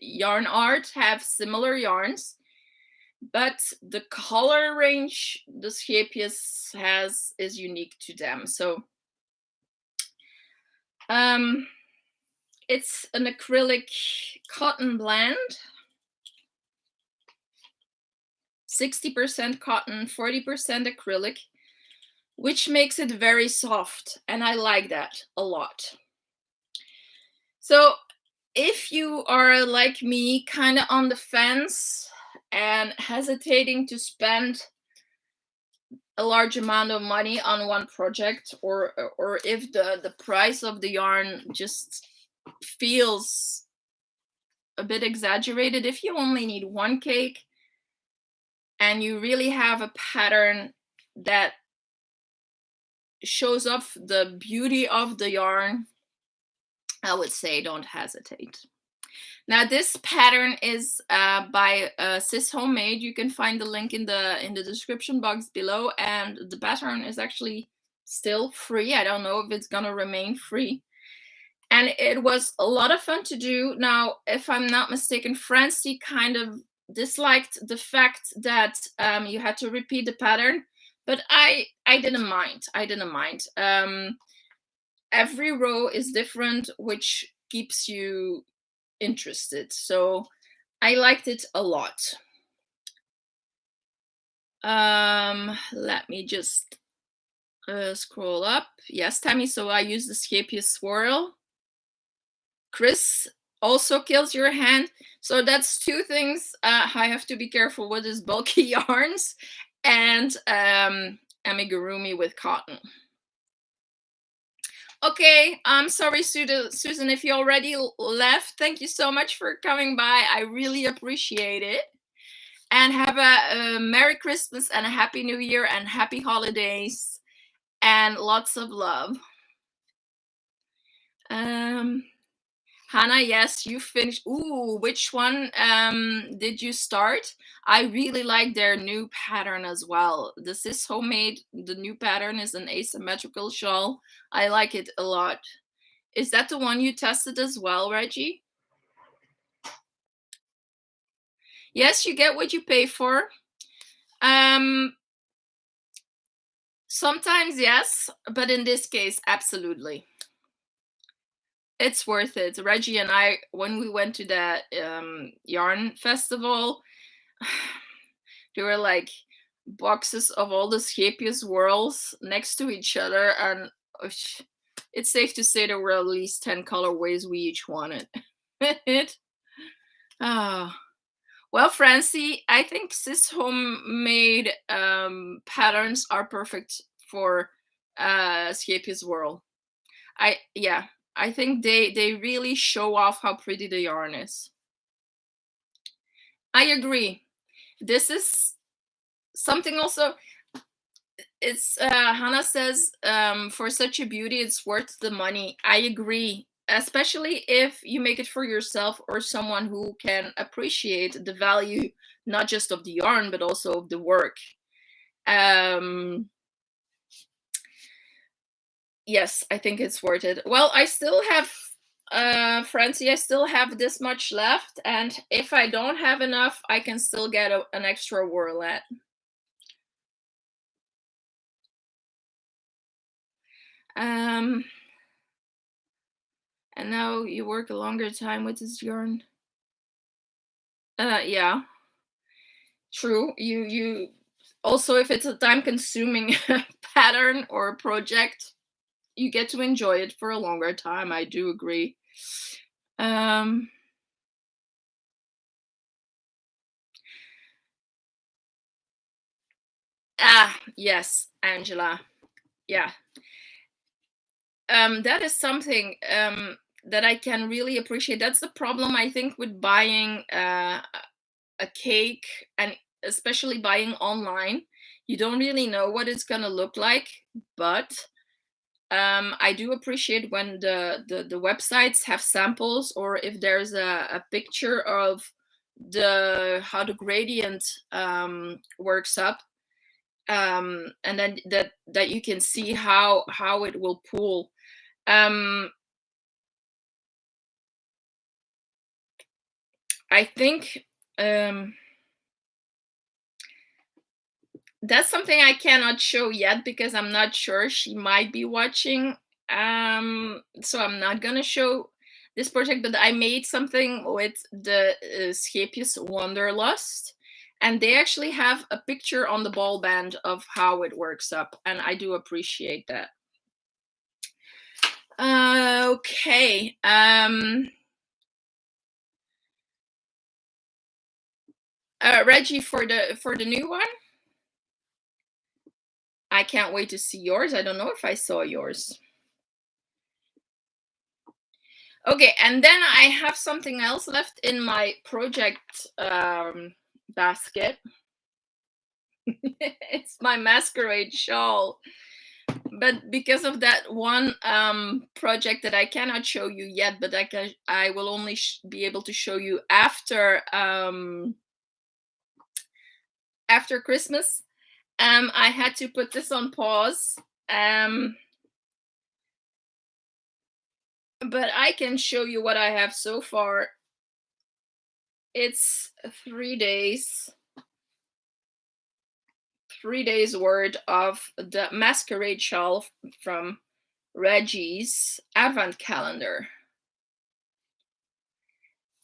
Yarn Art have similar yarns, but the color range the Scapius has is unique to them. So it's an acrylic cotton blend, 60% cotton, 40% acrylic, which makes it very soft, and I like that a lot. So if you are like me, kind of on the fence and hesitating to spend a large amount of money on one project, or if the price of the yarn just feels a bit exaggerated, if you only need one cake and you really have a pattern that shows off the beauty of the yarn, I would say don't hesitate. Now this pattern is by Sis Homemade. You can find the link in the description box below, and the pattern is actually still free. I don't know if it's gonna remain free. And it was a lot of fun to do. Now, if I'm not mistaken, Francie kind of disliked the fact that you had to repeat the pattern, but I didn't mind. I didn't mind. Every row is different, which keeps you interested. So I liked it a lot. Let me just scroll up. Yes, Tammy. So I use the Scapius Swirl. Chris also kills your hand. So that's two things I have to be careful with, is bulky yarns and amigurumi with cotton. Okay, I'm sorry, Susan, if you already left. Thank you so much for coming by. I really appreciate it. And have a Merry Christmas and a Happy New Year and Happy Holidays and lots of love. Hannah, yes, you finished. Ooh, which one did you start? I really like their new pattern as well. This is Homemade. The new pattern is an asymmetrical shawl. I like it a lot. Is that the one you tested as well, Reggie? Yes, you get what you pay for. Sometimes yes, but in this case, absolutely. It's worth it. Reggie and I, when we went to that yarn festival, there were like boxes of all the Scapious whirls next to each other, and it's safe to say there were at least 10 colorways we each wanted. It. Ah. Well, Francie, I think cis homemade patterns are perfect for Scapious whirl. I think they really show off how pretty the yarn is. I agree. This is something also. It's Hannah says, for such a beauty, it's worth the money. I agree, especially if you make it for yourself or someone who can appreciate the value not just of the yarn but also of the work. Yes, I think it's worth it. Well, I still have Francie, I still have this much left, and if I don't have enough, I can still get an extra whirlet. And now you work a longer time with this yarn. Yeah, true. You also, if it's a time-consuming pattern or project, you get to enjoy it for a longer time. I do agree. Yes, Angela. Yeah. That is something that I can really appreciate. That's the problem, I think, with buying a cake, and especially buying online. You don't really know what it's gonna look like, but I do appreciate when the websites have samples, or if there's a picture of how the gradient works up, and then that you can see how it will pool. I think that's something I cannot show yet because I'm not sure. She might be watching, so I'm not gonna show this project. But I made something with the Scapious Wanderlust, and they actually have a picture on the ball band of how it works up, and I do appreciate that. Okay. Reggie, for the new one, I can't wait to see yours. I don't know if I saw yours. Okay, and then I have something else left in my project basket. It's my masquerade shawl. But because of that one project that I cannot show you yet, but I will only be able to show you after Christmas, I had to put this on pause. But I can show you what I have so far. It's 3 days. 3 days worth of the masquerade shawl from Reggie's Advent calendar.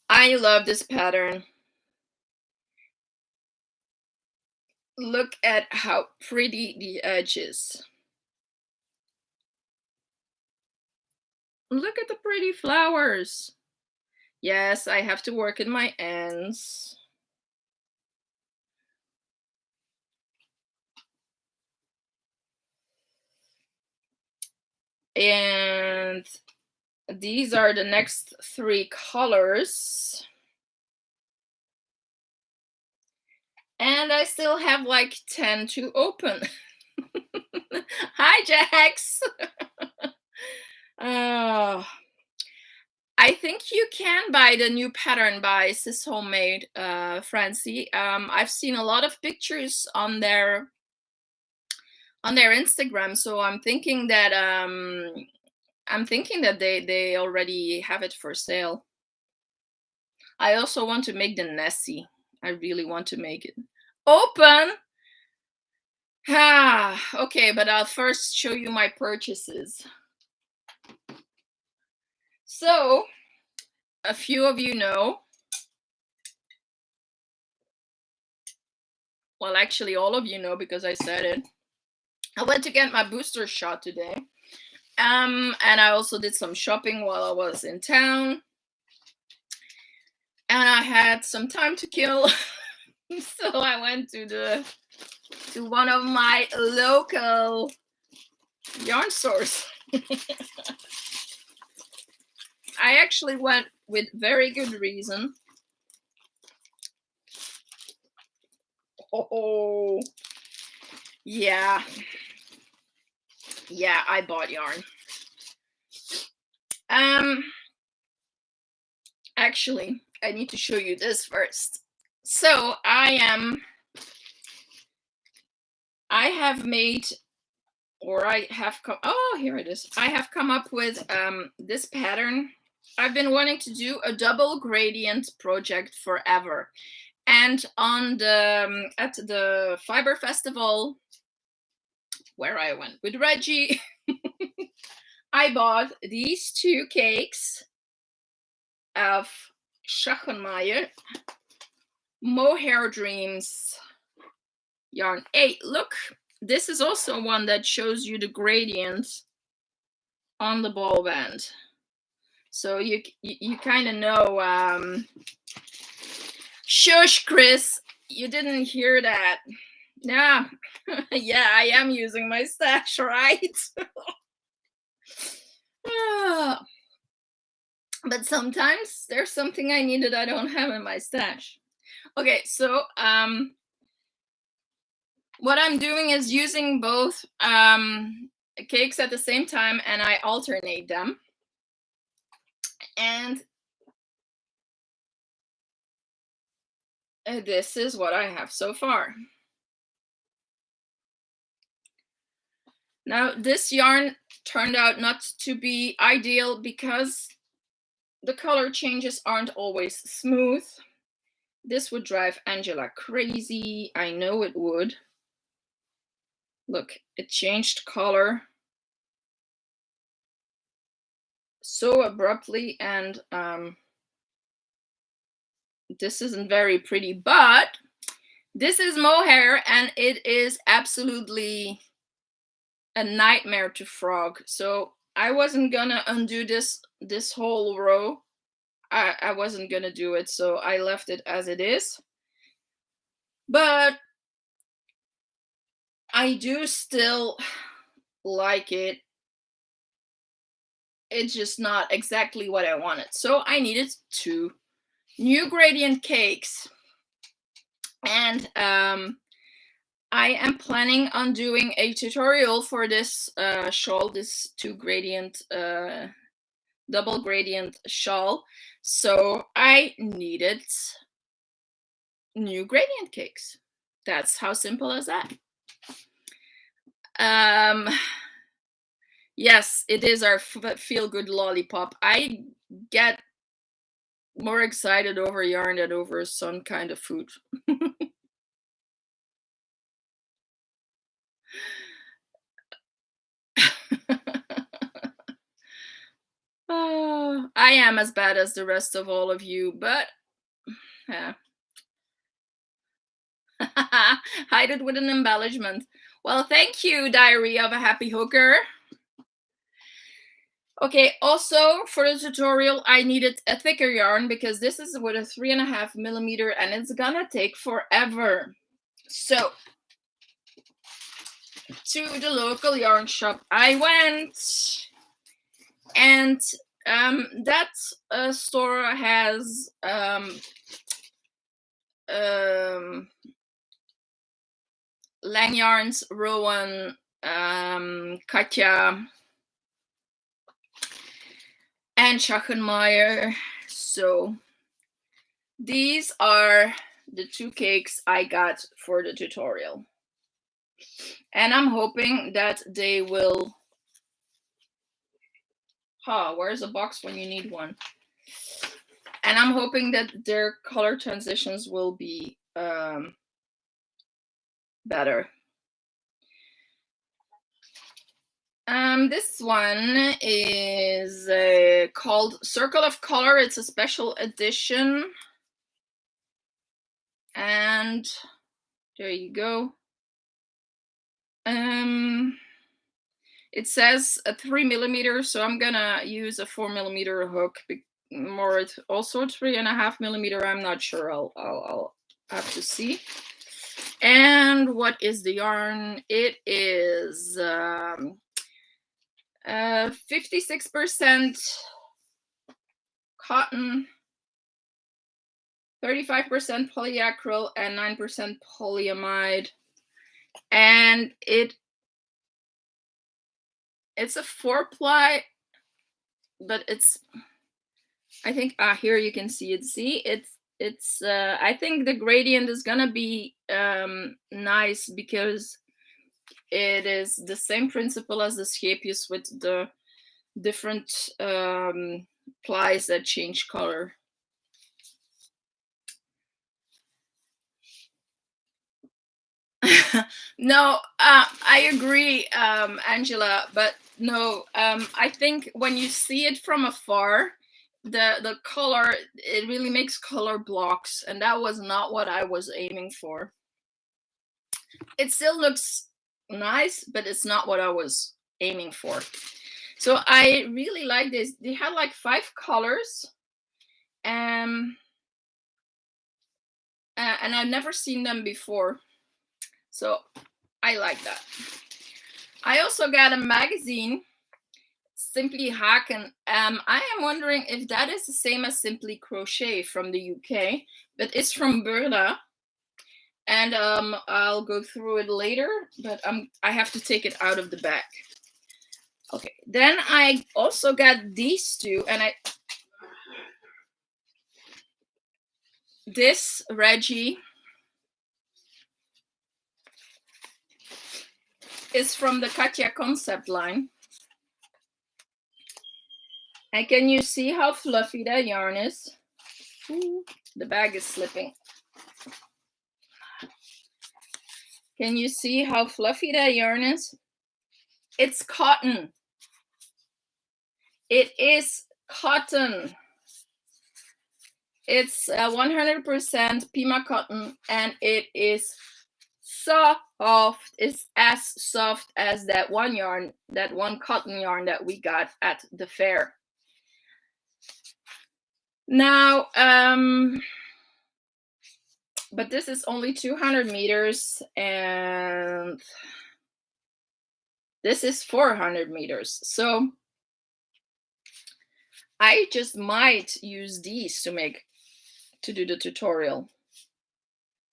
I love this pattern. Look at how pretty the edge is. Look at the pretty flowers. Yes, I have to work in my ends. And these are the next 3 colors. And I still have like 10 to open. Hi, Jax. I think you can buy the new pattern by Sis Homemade, Francie. I've seen a lot of pictures on their Instagram, so I'm thinking that they already have it for sale. I also want to make the Nessie. I really want to make it. Open. Okay, but I'll first show you my purchases. So, a few of you know, well, actually all of you know because I said it. I went to get my booster shot today. And I also did some shopping while I was in town. And I had some time to kill. So I went to one of my local yarn stores. I actually went with very good reason. Oh, yeah. Yeah, I bought yarn. Actually, I need to show you this first. So I have made, or I have come, oh, here it is. I have come up with this pattern. I've been wanting to do a double gradient project forever. And on the at the Fiber Festival, where I went with Reggie, I bought these two cakes of Schachenmeier Mohair Dreams yarn. Hey, look, this is also one that shows you the gradients on the ball band. So you kind of know, shush, Chris, you didn't hear that. Yeah, yeah, I am using my stash, right? But sometimes there's something I need that I don't have in my stash. Okay, so what I'm doing is using both cakes at the same time, and I alternate them. And this is what I have so far. Now, this yarn turned out not to be ideal because the color changes aren't always smooth. This would drive Angela crazy. I know it would. Look, it changed color so abruptly, and this isn't very pretty, but this is mohair and it is absolutely a nightmare to frog. So I wasn't gonna undo this whole row. I wasn't gonna do it, so I left it as it is. But I do still like it. It's just not exactly what I wanted. So I needed 2 new gradient cakes. And I am planning on doing a tutorial for this shawl, this 2 gradient, double gradient shawl. So I needed new gradient cakes. That's how simple as that. Yes, it is our feel-good lollipop. I get more excited over yarn than over some kind of food. I am as bad as the rest of all of you, but yeah. Hide it with an embellishment. Well, thank you, Diary of a Happy Hooker. Okay, also for the tutorial, I needed a thicker yarn because this is with a 3.5 millimeter and it's gonna take forever. So, to the local yarn shop I went, and that store has Langyarns, Rowan, Katja, and Schachenmeier. So these are the 2 cakes I got for the tutorial. And I'm hoping that they will... where's a box when you need one? And I'm hoping that their color transitions will be better. This one is called Circle of Color. It's a special edition. And there you go. It says a 3mm, so I'm gonna use a 4mm hook. More, also 3.5mm. I'm not sure. I'll have to see. And what is the yarn? It is 56% cotton, 35% polyacryl, and 9% polyamide. And it's a 4-ply, but it's, I think, here you can see it. See, it's I think the gradient is gonna be nice because it is the same principle as the scapious with the different plies that change color. No, I agree, Angela, but no, I think when you see it from afar, the color, it really makes color blocks, and that was not what I was aiming for. It still looks nice, but it's not what I was aiming for. So I really like this. They had like 5 colors, and I've never seen them before. So I like that. I also got a magazine, Simply Haken. I am wondering if that is the same as Simply Crochet from the UK, but it's from Burda. And I'll go through it later, but I have to take it out of the bag. Okay, then I also got these two, and this Reggie is from the Katja concept line. And can you see how fluffy that yarn is? Ooh, the bag is slipping. Can you see how fluffy that yarn is? It's cotton. It is cotton. It's 100% Pima cotton, and it is soft. It's as soft as that one yarn, that one cotton yarn that we got at the fair. Now, but this is only 200 meters, and this is 400 meters. So I just might use these to do the tutorial,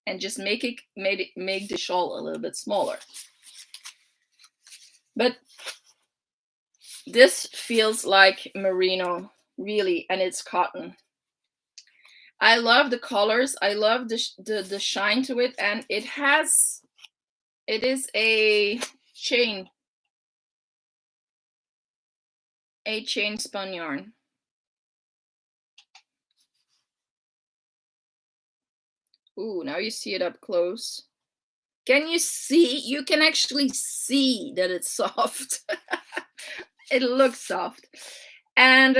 and just make the shawl a little bit smaller. But this feels like merino, really, and it's cotton. I love the colors. I love the shine to it, and it is a chain spun yarn. Ooh, now you see it up close. Can you see? You can actually see that it's soft. It looks soft. And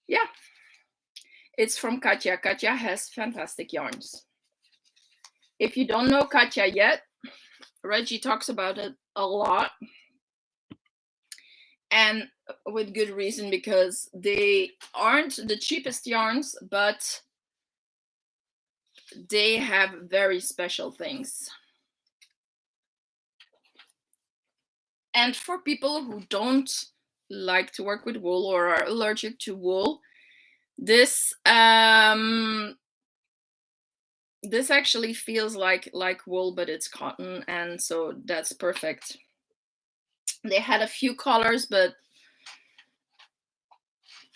yeah, it's from Katja. Katja has fantastic yarns. If you don't know Katja yet, Reggie talks about it a lot. And with good reason, because they aren't the cheapest yarns, but they have very special things. And for people who don't like to work with wool or are allergic to wool, this this actually feels like wool, but it's cotton, and so that's perfect. They had a few colors, but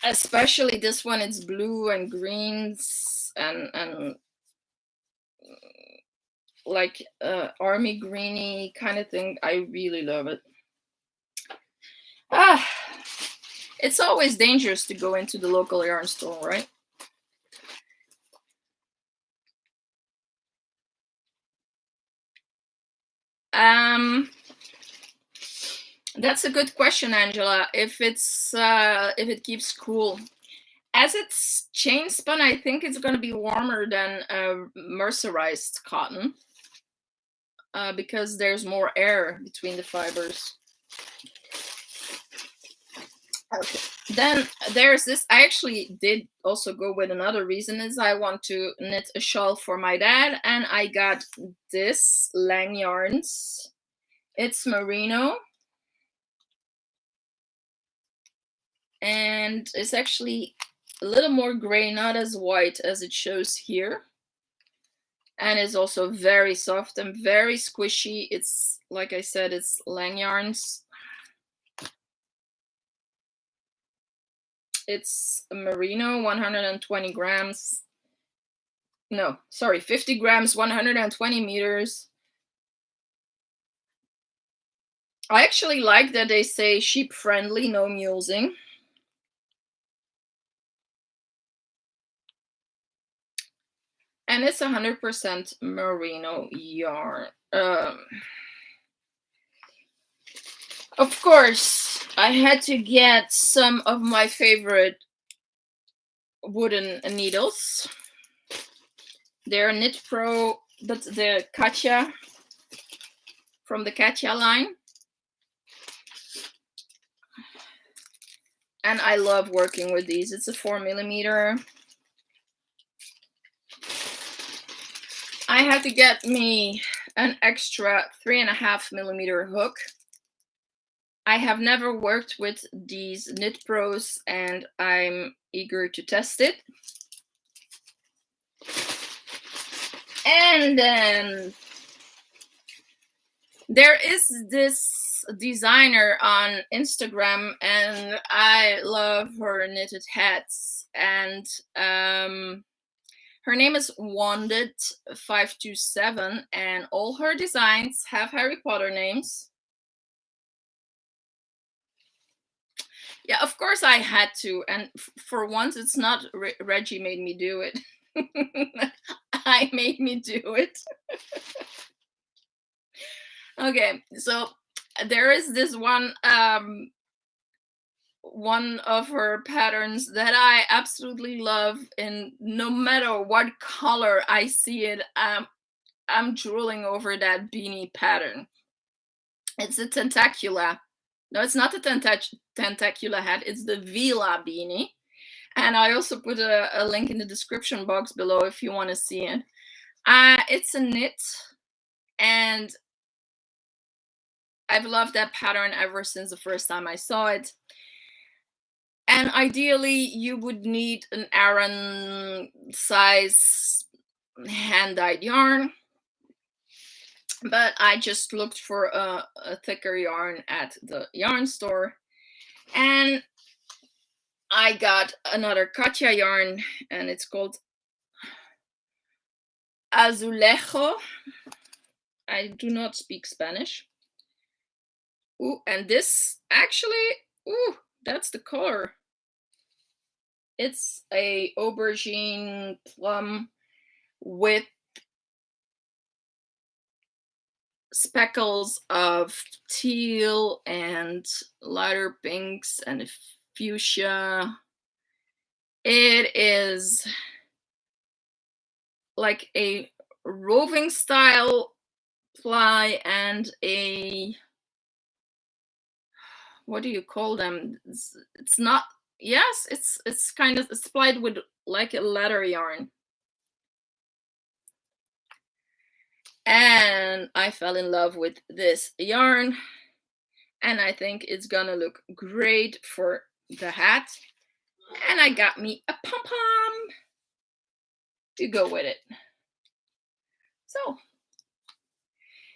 especially this one, it's blue and greens and like army greeny kind of thing. I really love it. It's always dangerous to go into the local yarn store, right? That's a good question, Angela. If it keeps cool, as it's chain spun, I think it's going to be warmer than mercerized cotton because there's more air between the fibers. Okay. Then there's this. I actually did also go with another reason is I want to knit a shawl for my dad, and I got this Lang Yarns. It's merino, and it's actually a little more gray, not as white as it shows here. And it's also very soft and very squishy. It's, like I said, it's Lang Yarns. It's merino, 120 grams. No, sorry, 50 grams, 120 meters. I actually like that they say sheep friendly, no mulesing. And it's 100% merino yarn. Of course, I had to get some of my favorite wooden needles. They're Knit Pro, but the Katja, from the Katja line. And I love working with these. It's a 4mm. I had to get me an extra 3.5mm hook. I have never worked with these Knit Pros, and I'm eager to test it. And then there is this designer on Instagram, and I love her knitted hats. And her name is Wanded527, and all her designs have Harry Potter names. Yeah, of course I had to, and for once it's not Reggie made me do it. I made me do it. Okay, so there is this one of her patterns that I absolutely love, and no matter what color I see it, I'm drooling over that beanie pattern. It's a tentacula. No, it's not the tentacula hat, it's the Vila beanie. And I also put a link in the description box below if you want to see it. It's a knit, and I've loved that pattern ever since the first time I saw it. And ideally, you would need an Aran size hand-dyed yarn. But I just looked for a thicker yarn at the yarn store. And I got another Katja yarn, and it's called Azulejo. I do not speak Spanish. Ooh, and this actually, ooh, that's the color. It's a aubergine plum with speckles of teal and lighter pinks and fuchsia. It is like a roving style ply and a, what do you call them? It's not, yes, it's kind of, it's plied with like a leather yarn. And I fell in love with this yarn, and I think it's gonna look great for the hat. And I got me a pom-pom to go with it. So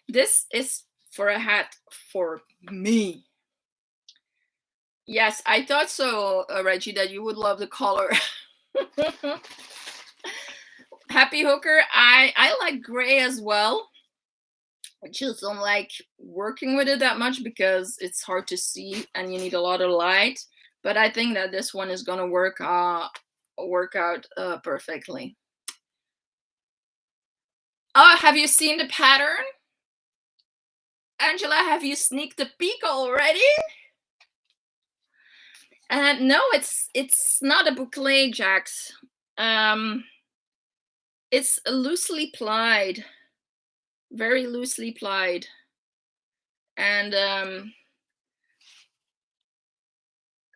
this is for a hat for me. Yes, I thought so, Reggie, that you would love the color. Happy Hooker, I like gray as well. I just don't like working with it that much because it's hard to see and you need a lot of light. But I think that this one is gonna work out perfectly. Oh, have you seen the pattern? Angela, have you sneaked a peek already? No, it's not a boucle, Jax. It's loosely plied, very loosely plied, and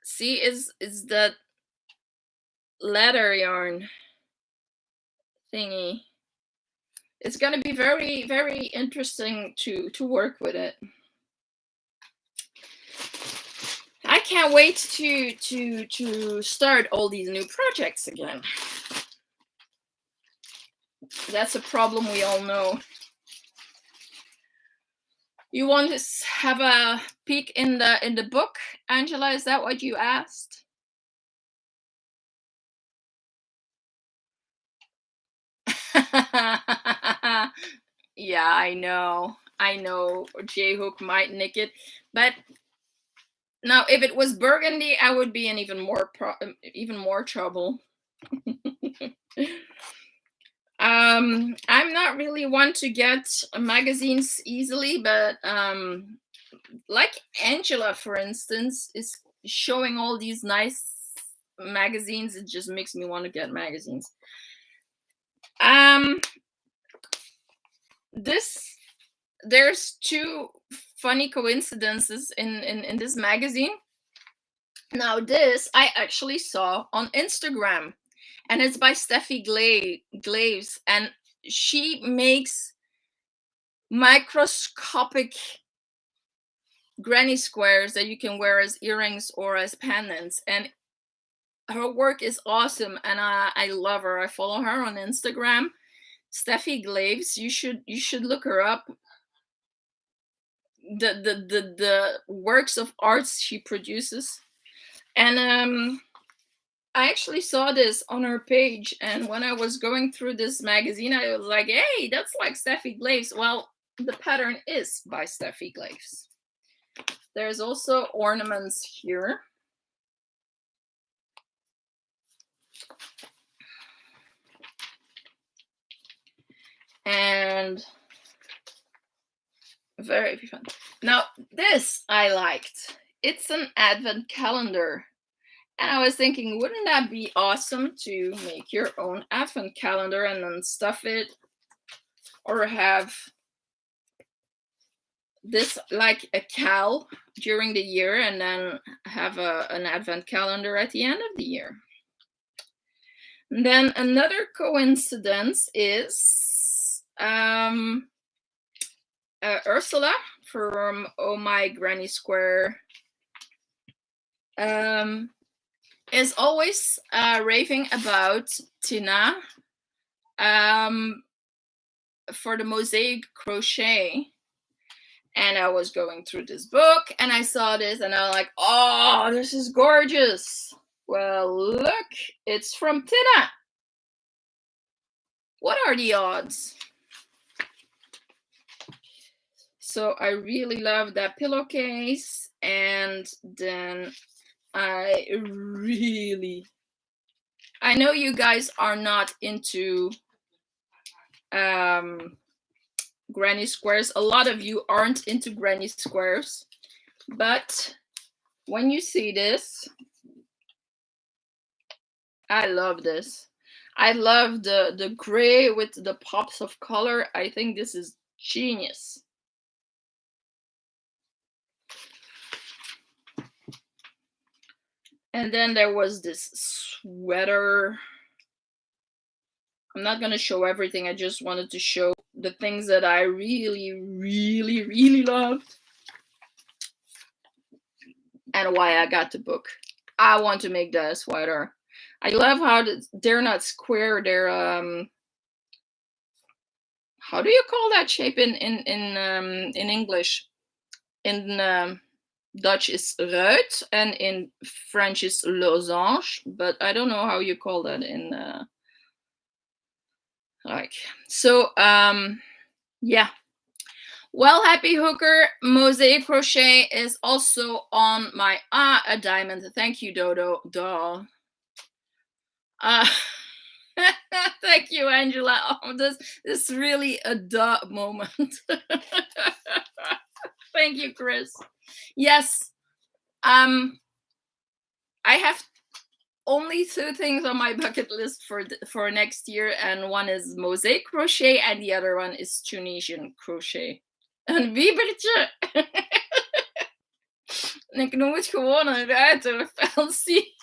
see, is the leather yarn thingy. It's gonna be very, very interesting to work with it. I can't wait to start all these new projects again. That's a problem we all know. You want to have a peek in the book, Angela? Is that what you asked? Yeah, I know. J-Hook might nick it, but now if it was burgundy, I would be in even more trouble. I'm not really one to get magazines easily, but like Angela, for instance, is showing all these nice magazines. It just makes me want to get magazines. There's two funny coincidences in this magazine. Now this I actually saw on Instagram, and it's by Steffi Glaves, and she makes microscopic granny squares that you can wear as earrings or as pendants, and her work is awesome, and I love her. I follow her on Instagram, Steffi Glaves. You should look her up. The works of arts she produces, and I actually saw this on her page, and when I was going through this magazine, I was like, hey, that's like Steffi Glaves. Well, the pattern is by Steffi Glaves. There's also ornaments here. And very fun. Now, this I liked. It's an advent calendar. And I was thinking, wouldn't that be awesome to make your own advent calendar and then stuff it, or have this like a cal during the year and then have an advent calendar at the end of the year. And then another coincidence is Ursula from Oh My Granny Square is always raving about Tina for the mosaic crochet. And I was going through this book and I saw this and I was like, oh, this is gorgeous. Well, look, it's from Tina. What are the odds? So I really love that pillowcase, and then I know you guys are not into granny squares. A lot of you aren't into granny squares, but when you see this, I love this. I love the gray with the pops of color. I think this is genius. And then there was this sweater. I'm not going to show everything. I just wanted to show the things that I really, really, really loved. And why I got the book. I want to make that a sweater. I love how they're not square. They're how do you call that shape in English? In Dutch is ruit, and in French is losange, but I don't know how you call that in like. So yeah. Well, Happy Hooker, mosaic crochet is also on my a diamond. Thank you, Dodo. Duh. Thank you, Angela. Oh, this is really a duh moment. Thank you, Chris. Yes. I have only 2 things on my bucket list for next year, and one is mosaic crochet and the other one is Tunisian crochet. Een wiebertje. En ik noem het gewoon een ruiter, fancy.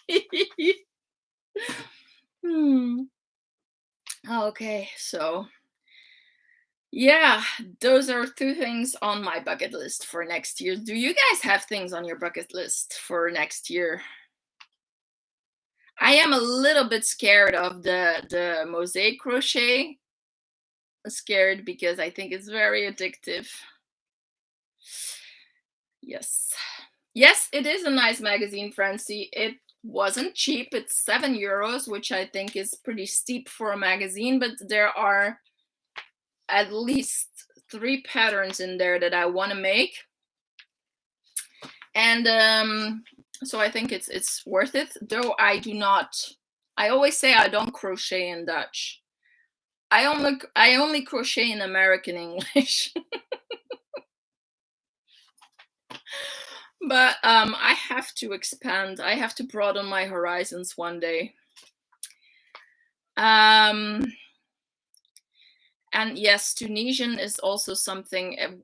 Okay, so yeah, those are 2 things on my bucket list for next year. Do you guys have things on your bucket list for next year? I am a little bit scared of the mosaic crochet. Scared because I think it's very addictive. Yes. Yes, it is a nice magazine, Francie. It wasn't cheap. It's €7, which I think is pretty steep for a magazine, but there are at least 3 patterns in there that I want to make. And so I think it's worth it, though I always say I don't crochet in Dutch. I only crochet in American English. But I have to expand. I have to broaden my horizons one day. And yes, Tunisian is also something.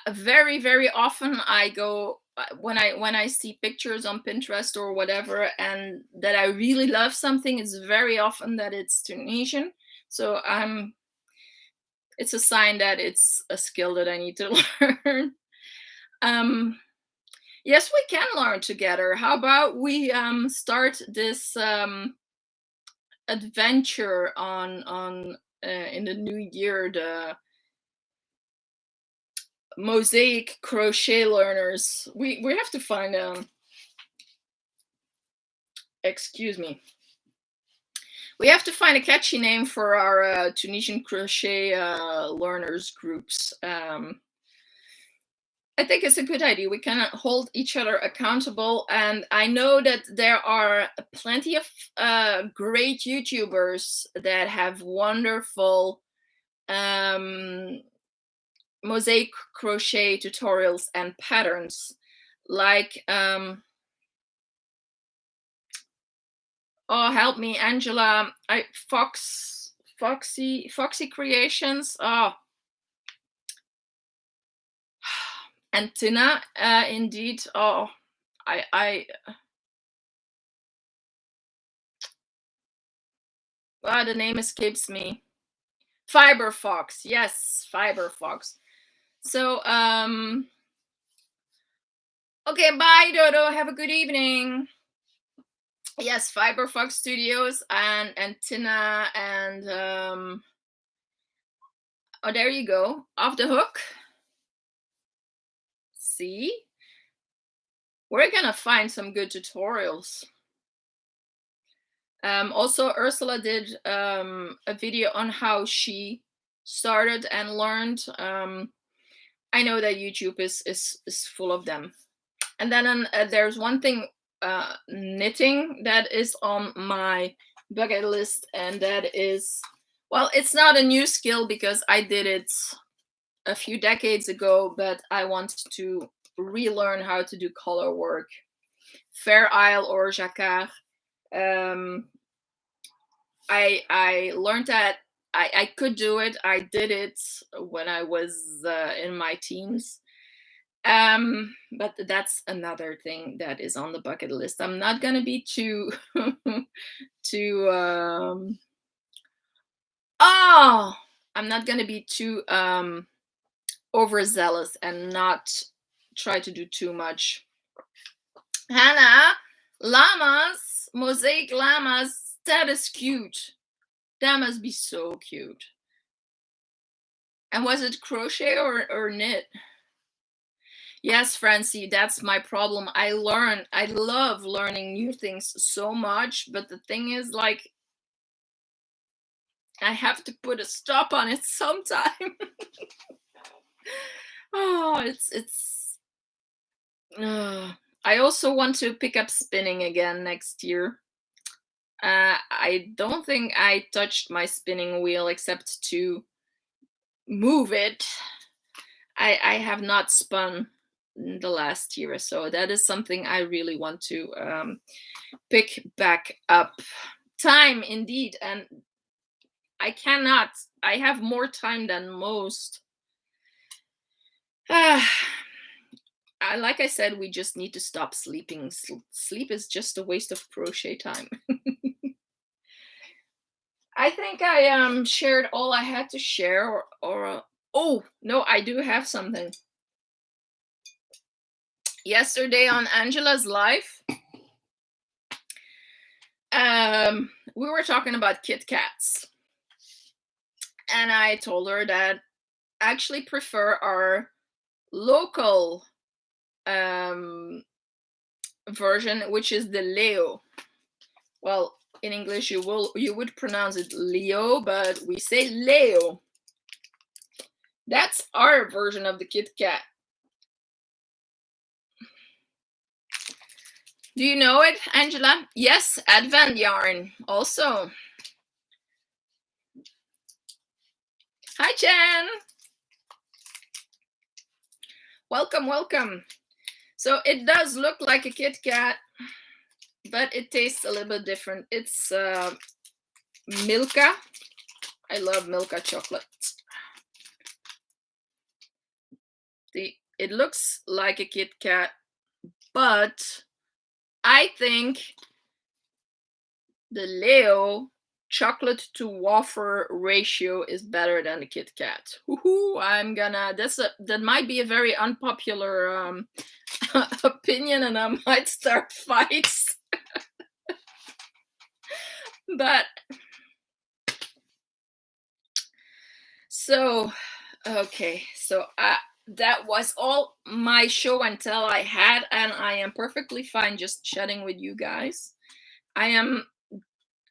Very, very often I go when I see pictures on Pinterest or whatever, and that I really love something. It's very often that it's Tunisian. So it's a sign that it's a skill that I need to learn. Yes, we can learn together. How about we start this adventure on in the new year, the mosaic crochet learners. We have to find excuse me. We have to find a catchy name for our Tunisian crochet learners groups. I think it's a good idea. We can hold each other accountable. And I know that there are plenty of great YouTubers that have wonderful mosaic crochet tutorials and patterns. Like, oh, help me, Angela. Foxy Creations. Oh. And Tina, indeed. Oh, the name escapes me. Fiberfox, yes, Fiberfox. So, okay, bye, Dodo. Have a good evening. Yes, Fiberfox Studios and Tina and oh, there you go. Off the hook. See, we're gonna find some good tutorials. Also, Ursula did a video on how she started and learned. I know that YouTube is full of them. And then there's one thing, knitting, that is on my bucket list, and that is, well, it's not a new skill because I did it a few decades ago, but I want to relearn how to do color work. Fair Isle or Jacquard. I learned that I could do it. I did it when I was in my teens. But that's another thing that is on the bucket list. I'm not gonna be too I'm not gonna be too overzealous and not try to do too much. Hannah, llamas, mosaic llamas, that is cute. That must be so cute. And was it crochet or knit? Yes, Francie, that's my problem. I love learning new things so much, but the thing is, like, I have to put a stop on it sometime. Oh, it's I also want to pick up spinning again next year. I don't think I touched my spinning wheel except to move it. I have not spun in the last year or so. That is something I really want to pick back up. Time indeed, and I cannot. I have more time than most. Like I said, we just need to stop sleeping. Sleep is just a waste of crochet time. I think I shared all I had to share, or oh no, I do have something. Yesterday on Angela's live, we were talking about Kit Kats, and I told her that I actually prefer our local version, which is the Leo. Well, in English you would pronounce it Leo, but we say Leo. That's our version of the Kit Kat. Do you know it, Angela? Yes, Advent yarn also. Hi, Jen. Welcome, welcome. So it does look like a Kit Kat, but it tastes a little bit different. It's Milka. I love Milka chocolate. It looks like a Kit Kat, but I think the Leo chocolate to wafer ratio is better than the Kit Kat. Woohoo! That might be a very unpopular opinion, and I might start fights. But so okay, so that was all my show and tell I had, and I am perfectly fine just chatting with you guys. I am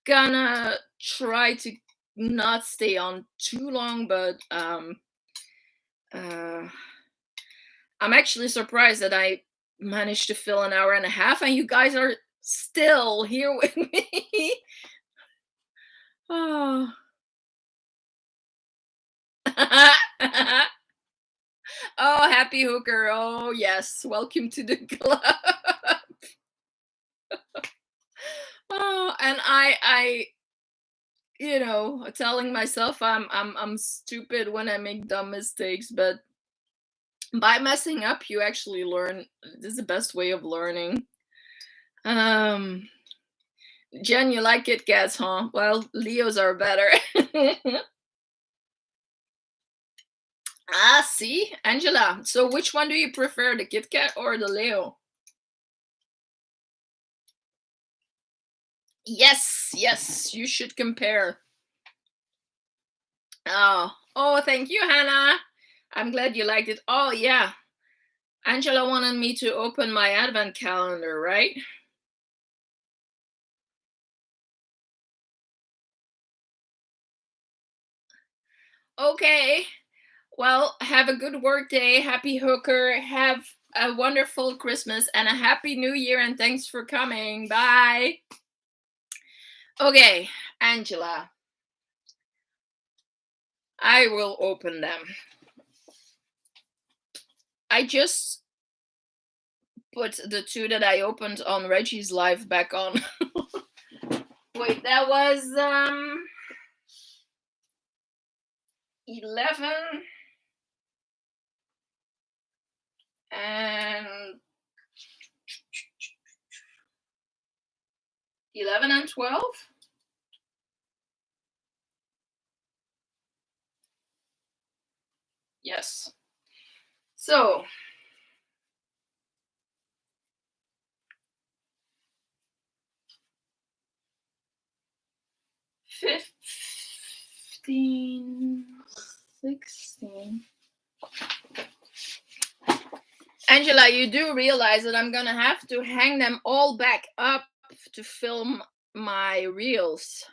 gonna try to not stay on too long, but I'm actually surprised that I managed to fill an hour and a half, and you guys are still here with me. Oh. Oh, happy hooker. Oh, yes. Welcome to the club. Oh, and I telling myself I'm stupid when I make dumb mistakes, but by messing up you actually learn. This is the best way of learning. Jen, you like Kit Kats, huh? Well, Leos are better. See, Angela. So which one do you prefer, the Kit Kat or the Leo? Yes, you should compare. Oh, thank you, Hannah. I'm glad you liked it. Oh, yeah. Angela wanted me to open my advent calendar, right? Okay. Well, have a good work day. Happy hooker. Have a wonderful Christmas and a happy new year, and thanks for coming. Bye. Okay, Angela. I will open them. I just put the two that I opened on Reggie's live back on. Wait, that was 11 and 11 and 12. Yes. So 15, 16. Angela, you do realize that I'm gonna have to hang them all back up to film my reels.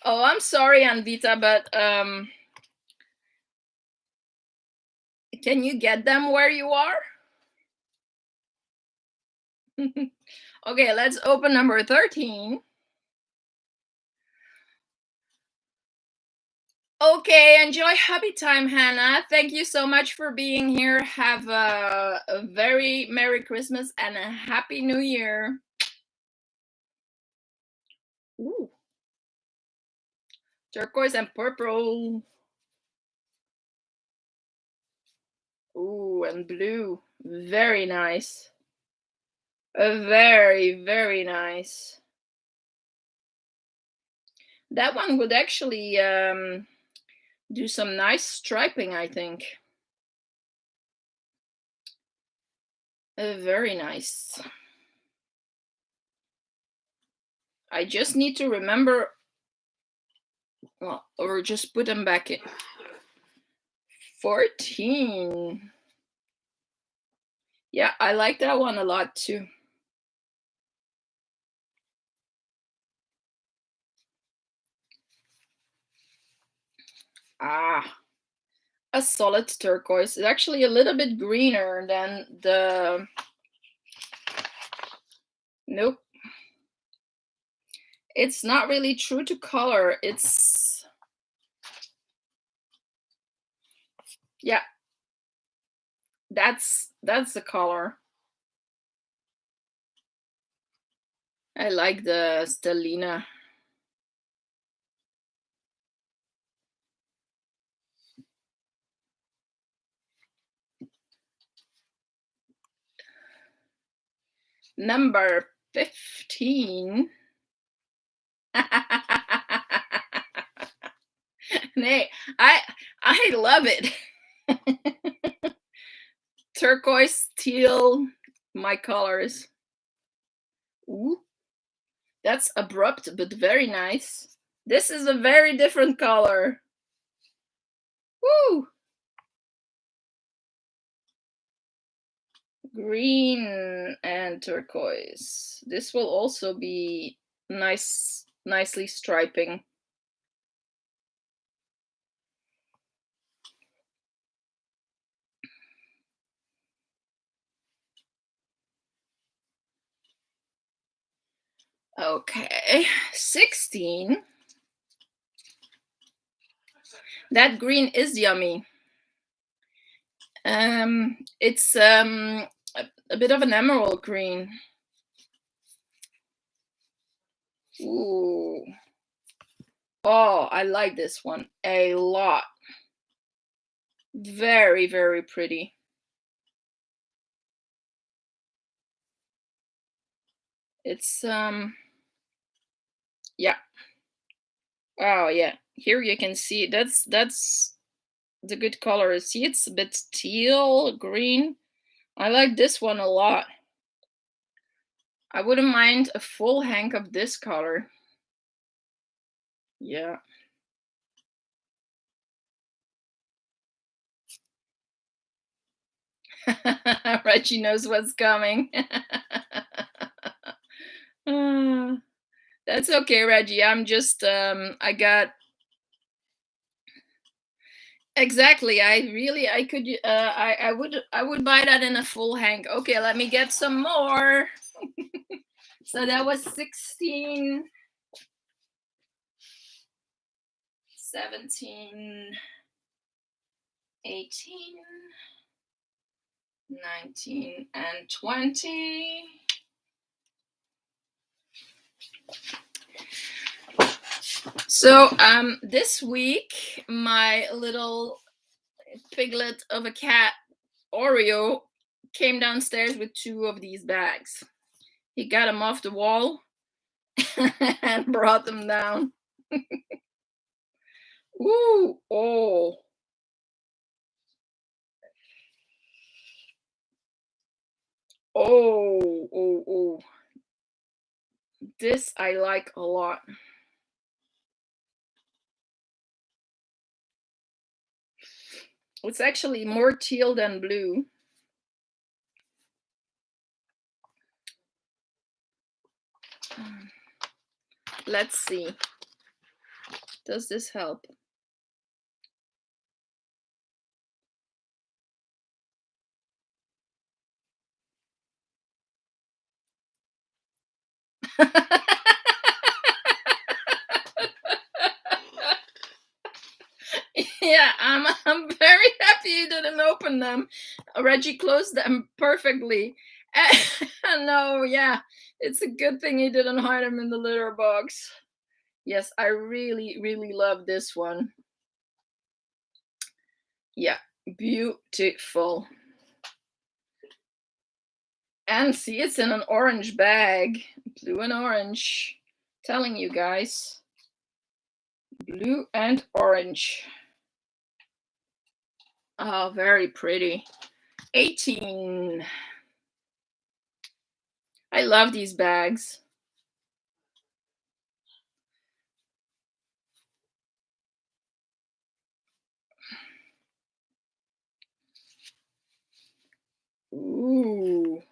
Oh, I'm sorry, Anvita, but can you get them where you are? Okay, let's open number 13. Okay, enjoy hobby time, Hannah. Thank you so much for being here. Have a very Merry Christmas and a Happy New Year. Ooh, turquoise and purple. Ooh, and blue. Very nice. Very, very nice. That one would actually do some nice striping, I think. Very nice. I just need to remember, well, or just put them back in. 14. Yeah, I like that one a lot too. Ah, a solid turquoise. It's actually a little bit greener than the... Nope. It's not really true to color. It's... Yeah. That's the color. I like the Stellina. Number 15. Nay, I love it. Turquoise, teal, my colors. Ooh, that's abrupt but very nice. This is a very different color. Woo! Green and turquoise. This will also be nicely striping. Okay, 16. That green is yummy. It's a bit of an emerald green. Ooh. Oh, I like this one a lot. Very, very pretty. It's yeah. Oh yeah. Here you can see that's the good color. See, it's a bit teal green. I like this one a lot. I wouldn't mind a full hank of this color. Yeah. Reggie knows what's coming. That's okay, Reggie. I'm just I got exactly. I could I would buy that in a full hank. Okay, let me get some more. So that was 16, 17, 18, 19, and 20. So this week my little piglet of a cat Oreo came downstairs with 2 of these bags. He got them off the wall and brought them down. Ooh, oh. Oh. This I like a lot. It's actually more teal than blue. Let's see. Does this help? I'm very happy you didn't open them. Reggie closed them perfectly. No, yeah, it's a good thing he didn't hide them in the litter box. Yes, I really, really love this one. Yeah, beautiful. And see, it's in an orange bag. Blue and orange. Telling you guys. Blue and orange. Oh, very pretty. 18. I love these bags. Ooh.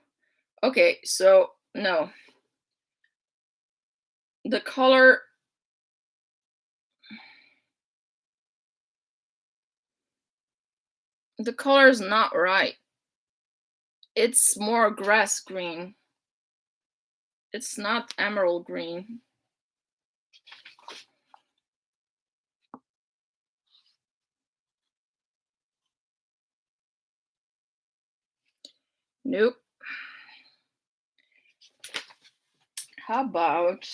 Okay, so no. The color is not right. It's more grass green. It's not emerald green. Nope. How about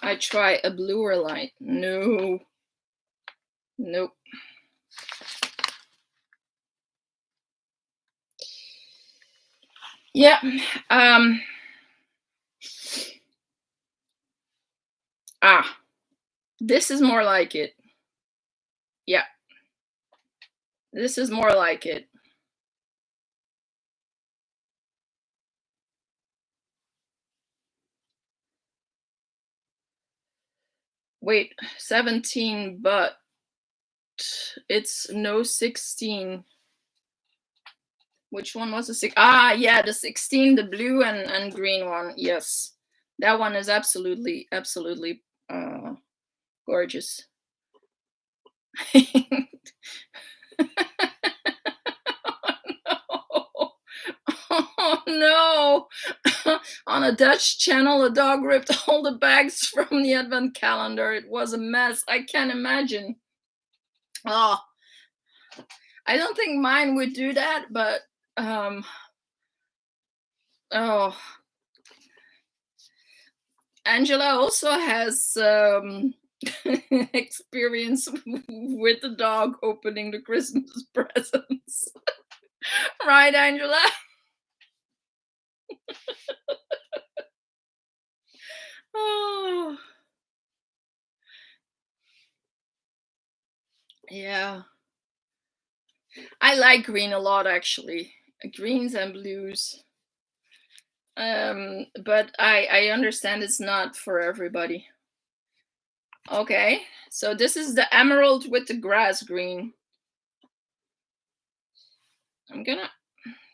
I try a bluer light? No. Nope. Yeah. This is more like it. Yeah. This is more like it. Wait, 17, but it's no 16. Which one was the 6? Yeah, the 16, the blue and green one. Yes. That one is absolutely gorgeous. Oh no! On a Dutch channel, a dog ripped all the bags from the advent calendar. It was a mess. I can't imagine. Oh, I don't think mine would do that, but oh, Angela also has experience with the dog opening the Christmas presents. Right, Angela? Oh. Yeah. I like green a lot, actually. Greens and blues. But I understand it's not for everybody. Okay, so this is the emerald with the grass green. I'm gonna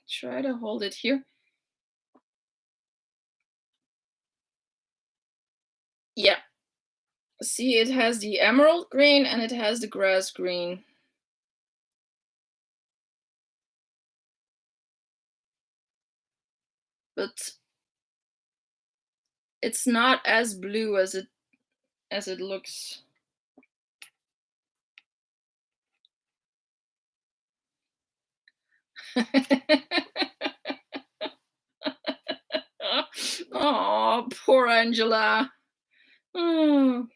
try to hold it here. Yeah. See, it has the emerald green and it has the grass green. But it's not as blue as it looks. Oh, poor Angela. Oh.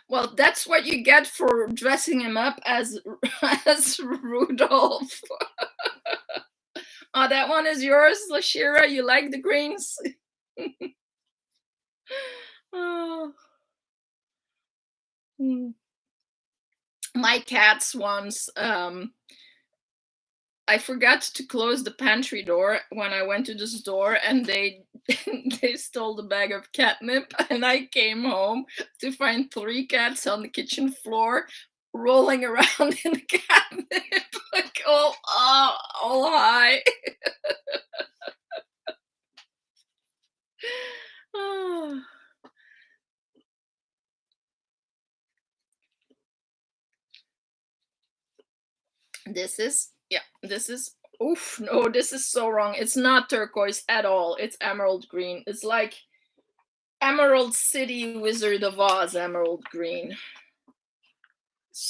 Well, that's what you get for dressing him up as as Rudolph. Oh, that one is yours, Lashira. You like the greens? Oh. My cats once I forgot to close the pantry door when I went to the store, and they they stole the bag of catnip, and I came home to find 3 cats on the kitchen floor rolling around in the catnip, like all high. Oh. This is oof, no, this is so wrong. It's not turquoise at all. It's emerald green. It's like Emerald City Wizard of Oz emerald green.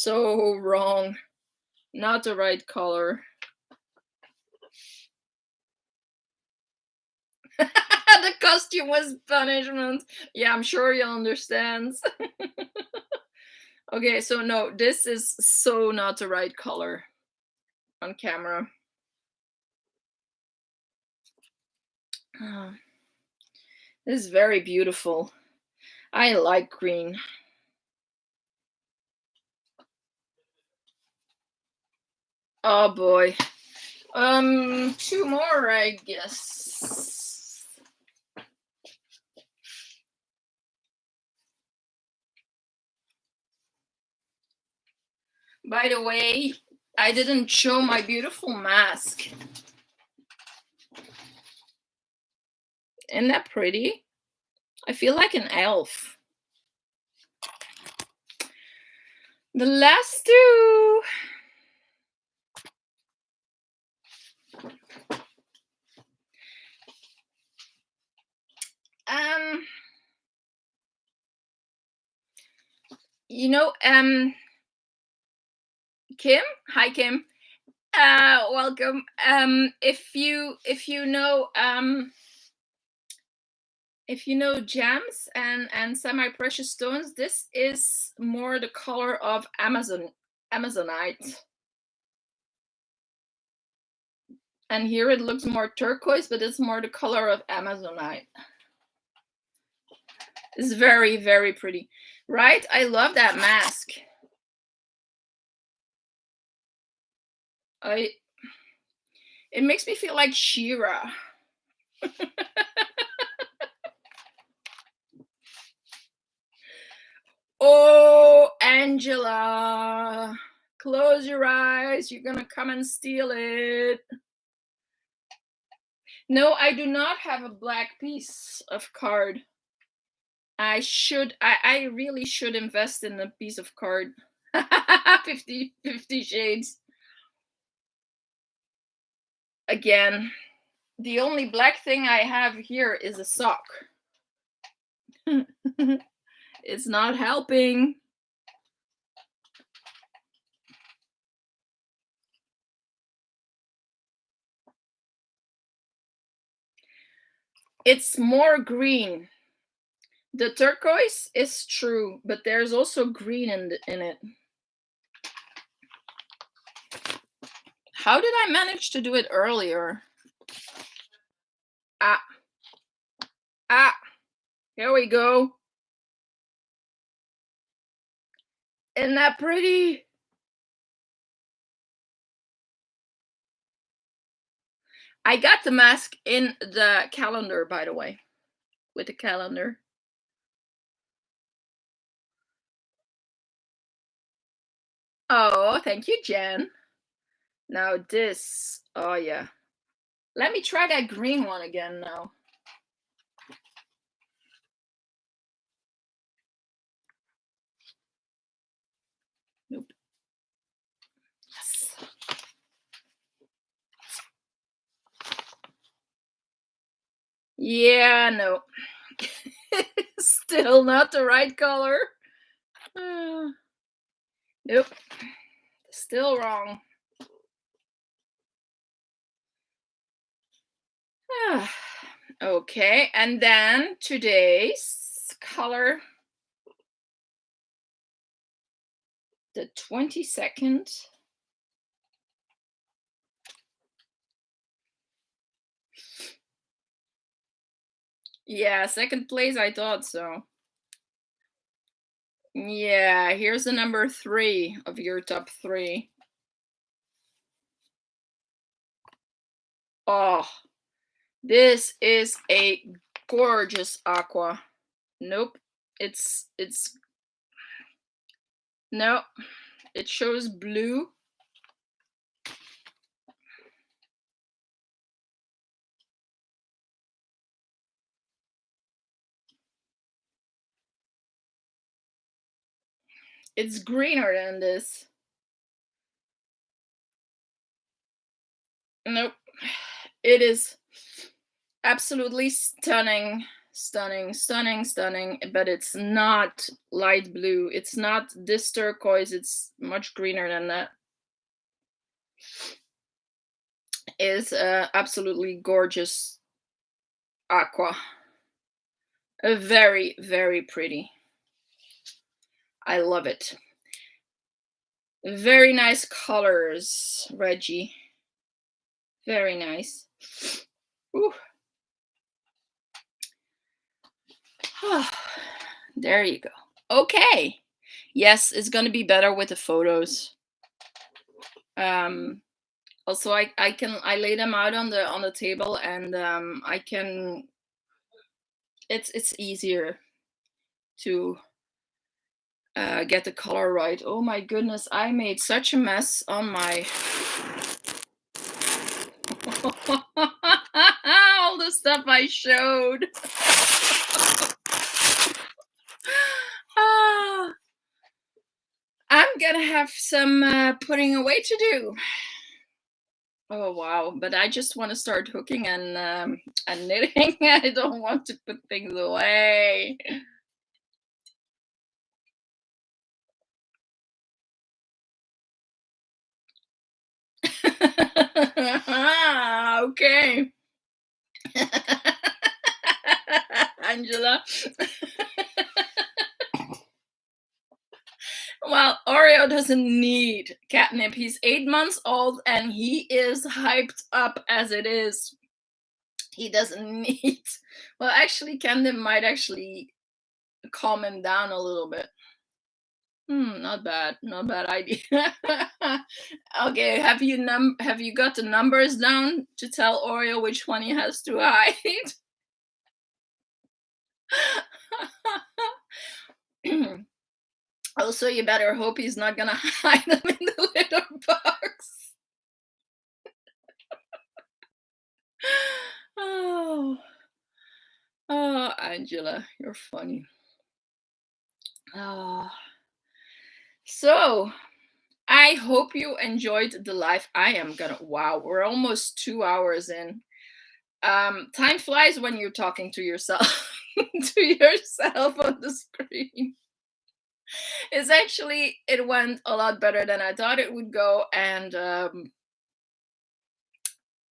so wrong. Not the right color. The costume was punishment. Yeah, I'm sure you understand. Okay, so no, this is so not the right color on camera. This is very beautiful. I like green. Oh boy. Two more, I guess. By the way, I didn't show my beautiful mask. Isn't that pretty? I feel like an elf. The last two. You know, Kim? Hi, Kim. Welcome. If you know gems and semi-precious stones, this is more the color of Amazonite. And here it looks more turquoise, but it's more the color of Amazonite. It's very, very pretty. Right? I love that mask. It makes me feel like She-Ra. Oh, Angela, close your eyes. You're gonna come and steal it. No, I do not have a black piece of card. I really should invest in a piece of card. 50 shades. Again, the only black thing I have here is a sock. It's not helping. It's more green. The turquoise is true, but there's also green in it. How did I manage to do it earlier? Here we go. Isn't that pretty? I got the mask in the calendar, by the way, with the calendar. Oh, thank you, Jen. Now this, oh yeah. Let me try that green one again now. Nope. Yes. Yeah, no. Still not the right color. Nope. Still wrong. Okay, and then today's color. The 22nd. Yeah, second place, I thought so. Yeah, here's the number 3 of your top 3. Oh, this is a gorgeous aqua. Nope, no, it shows blue. It's greener than this. Nope, it is absolutely stunning. Stunning, stunning, stunning. But it's not light blue. It's not this turquoise. It's much greener than that. Is absolutely gorgeous aqua. Very, very pretty. I love it. Very nice colors, Reggie. Very nice. Ooh. There you go. Okay. Yes, it's gonna be better with the photos. Also, I lay them out on the table, and I can. It's easier to get the color right. Oh my goodness, I made such a mess on my all the stuff I showed. I'm gonna have some putting away to do. Oh wow, but I just want to start hooking and knitting. I don't want to put things away. Okay. Angela. Well, Oreo doesn't need catnip. He's 8 months old and he is hyped up as it is. He doesn't need. Well, actually, catnip might actually calm him down a little bit. Not bad. Not bad idea. Okay, have you got the numbers down to tell Oreo which one he has to hide? Also, you better hope he's not gonna hide them in the litter box. Oh, oh, Angela, you're funny. Oh. So, I hope you enjoyed the live. Wow, we're almost 2 hours in. Time flies when you're talking to yourself, to yourself on the screen. It went a lot better than I thought it would go, and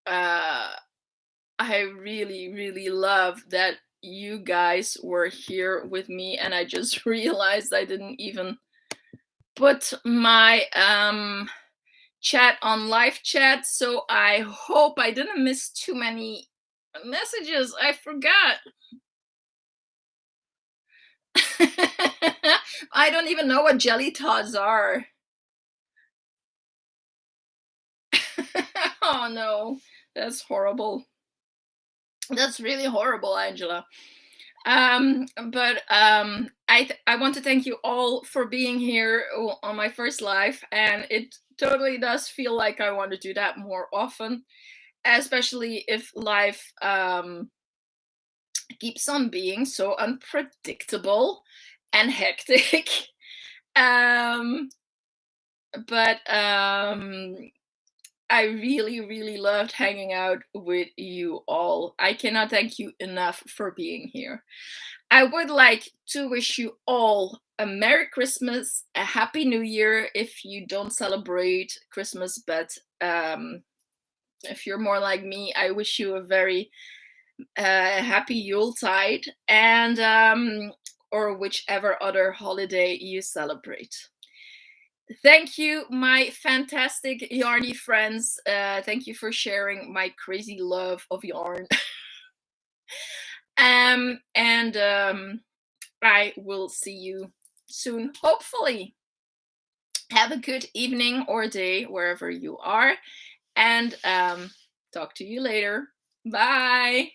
I really, really love that you guys were here with me, and I just realized I didn't even put my chat on live chat, so I hope I didn't miss too many messages. I forgot. I don't even know what jelly tots are. Oh no, that's horrible. That's really horrible, Angela. I want to thank you all for being here on my first live, and it totally does feel like I want to do that more often, especially if life keeps on being so unpredictable and hectic. um, but I really, really loved hanging out with you all. I cannot thank you enough for being here. I would like to wish you all a Merry Christmas, a Happy New Year if you don't celebrate Christmas, but if you're more like me, I wish you a very happy Yuletide and or whichever other holiday you celebrate. Thank you, my fantastic yarny friends. Thank you for sharing my crazy love of yarn. And I will see you soon, hopefully. Have a good evening or day wherever you are, and talk to you later. Bye.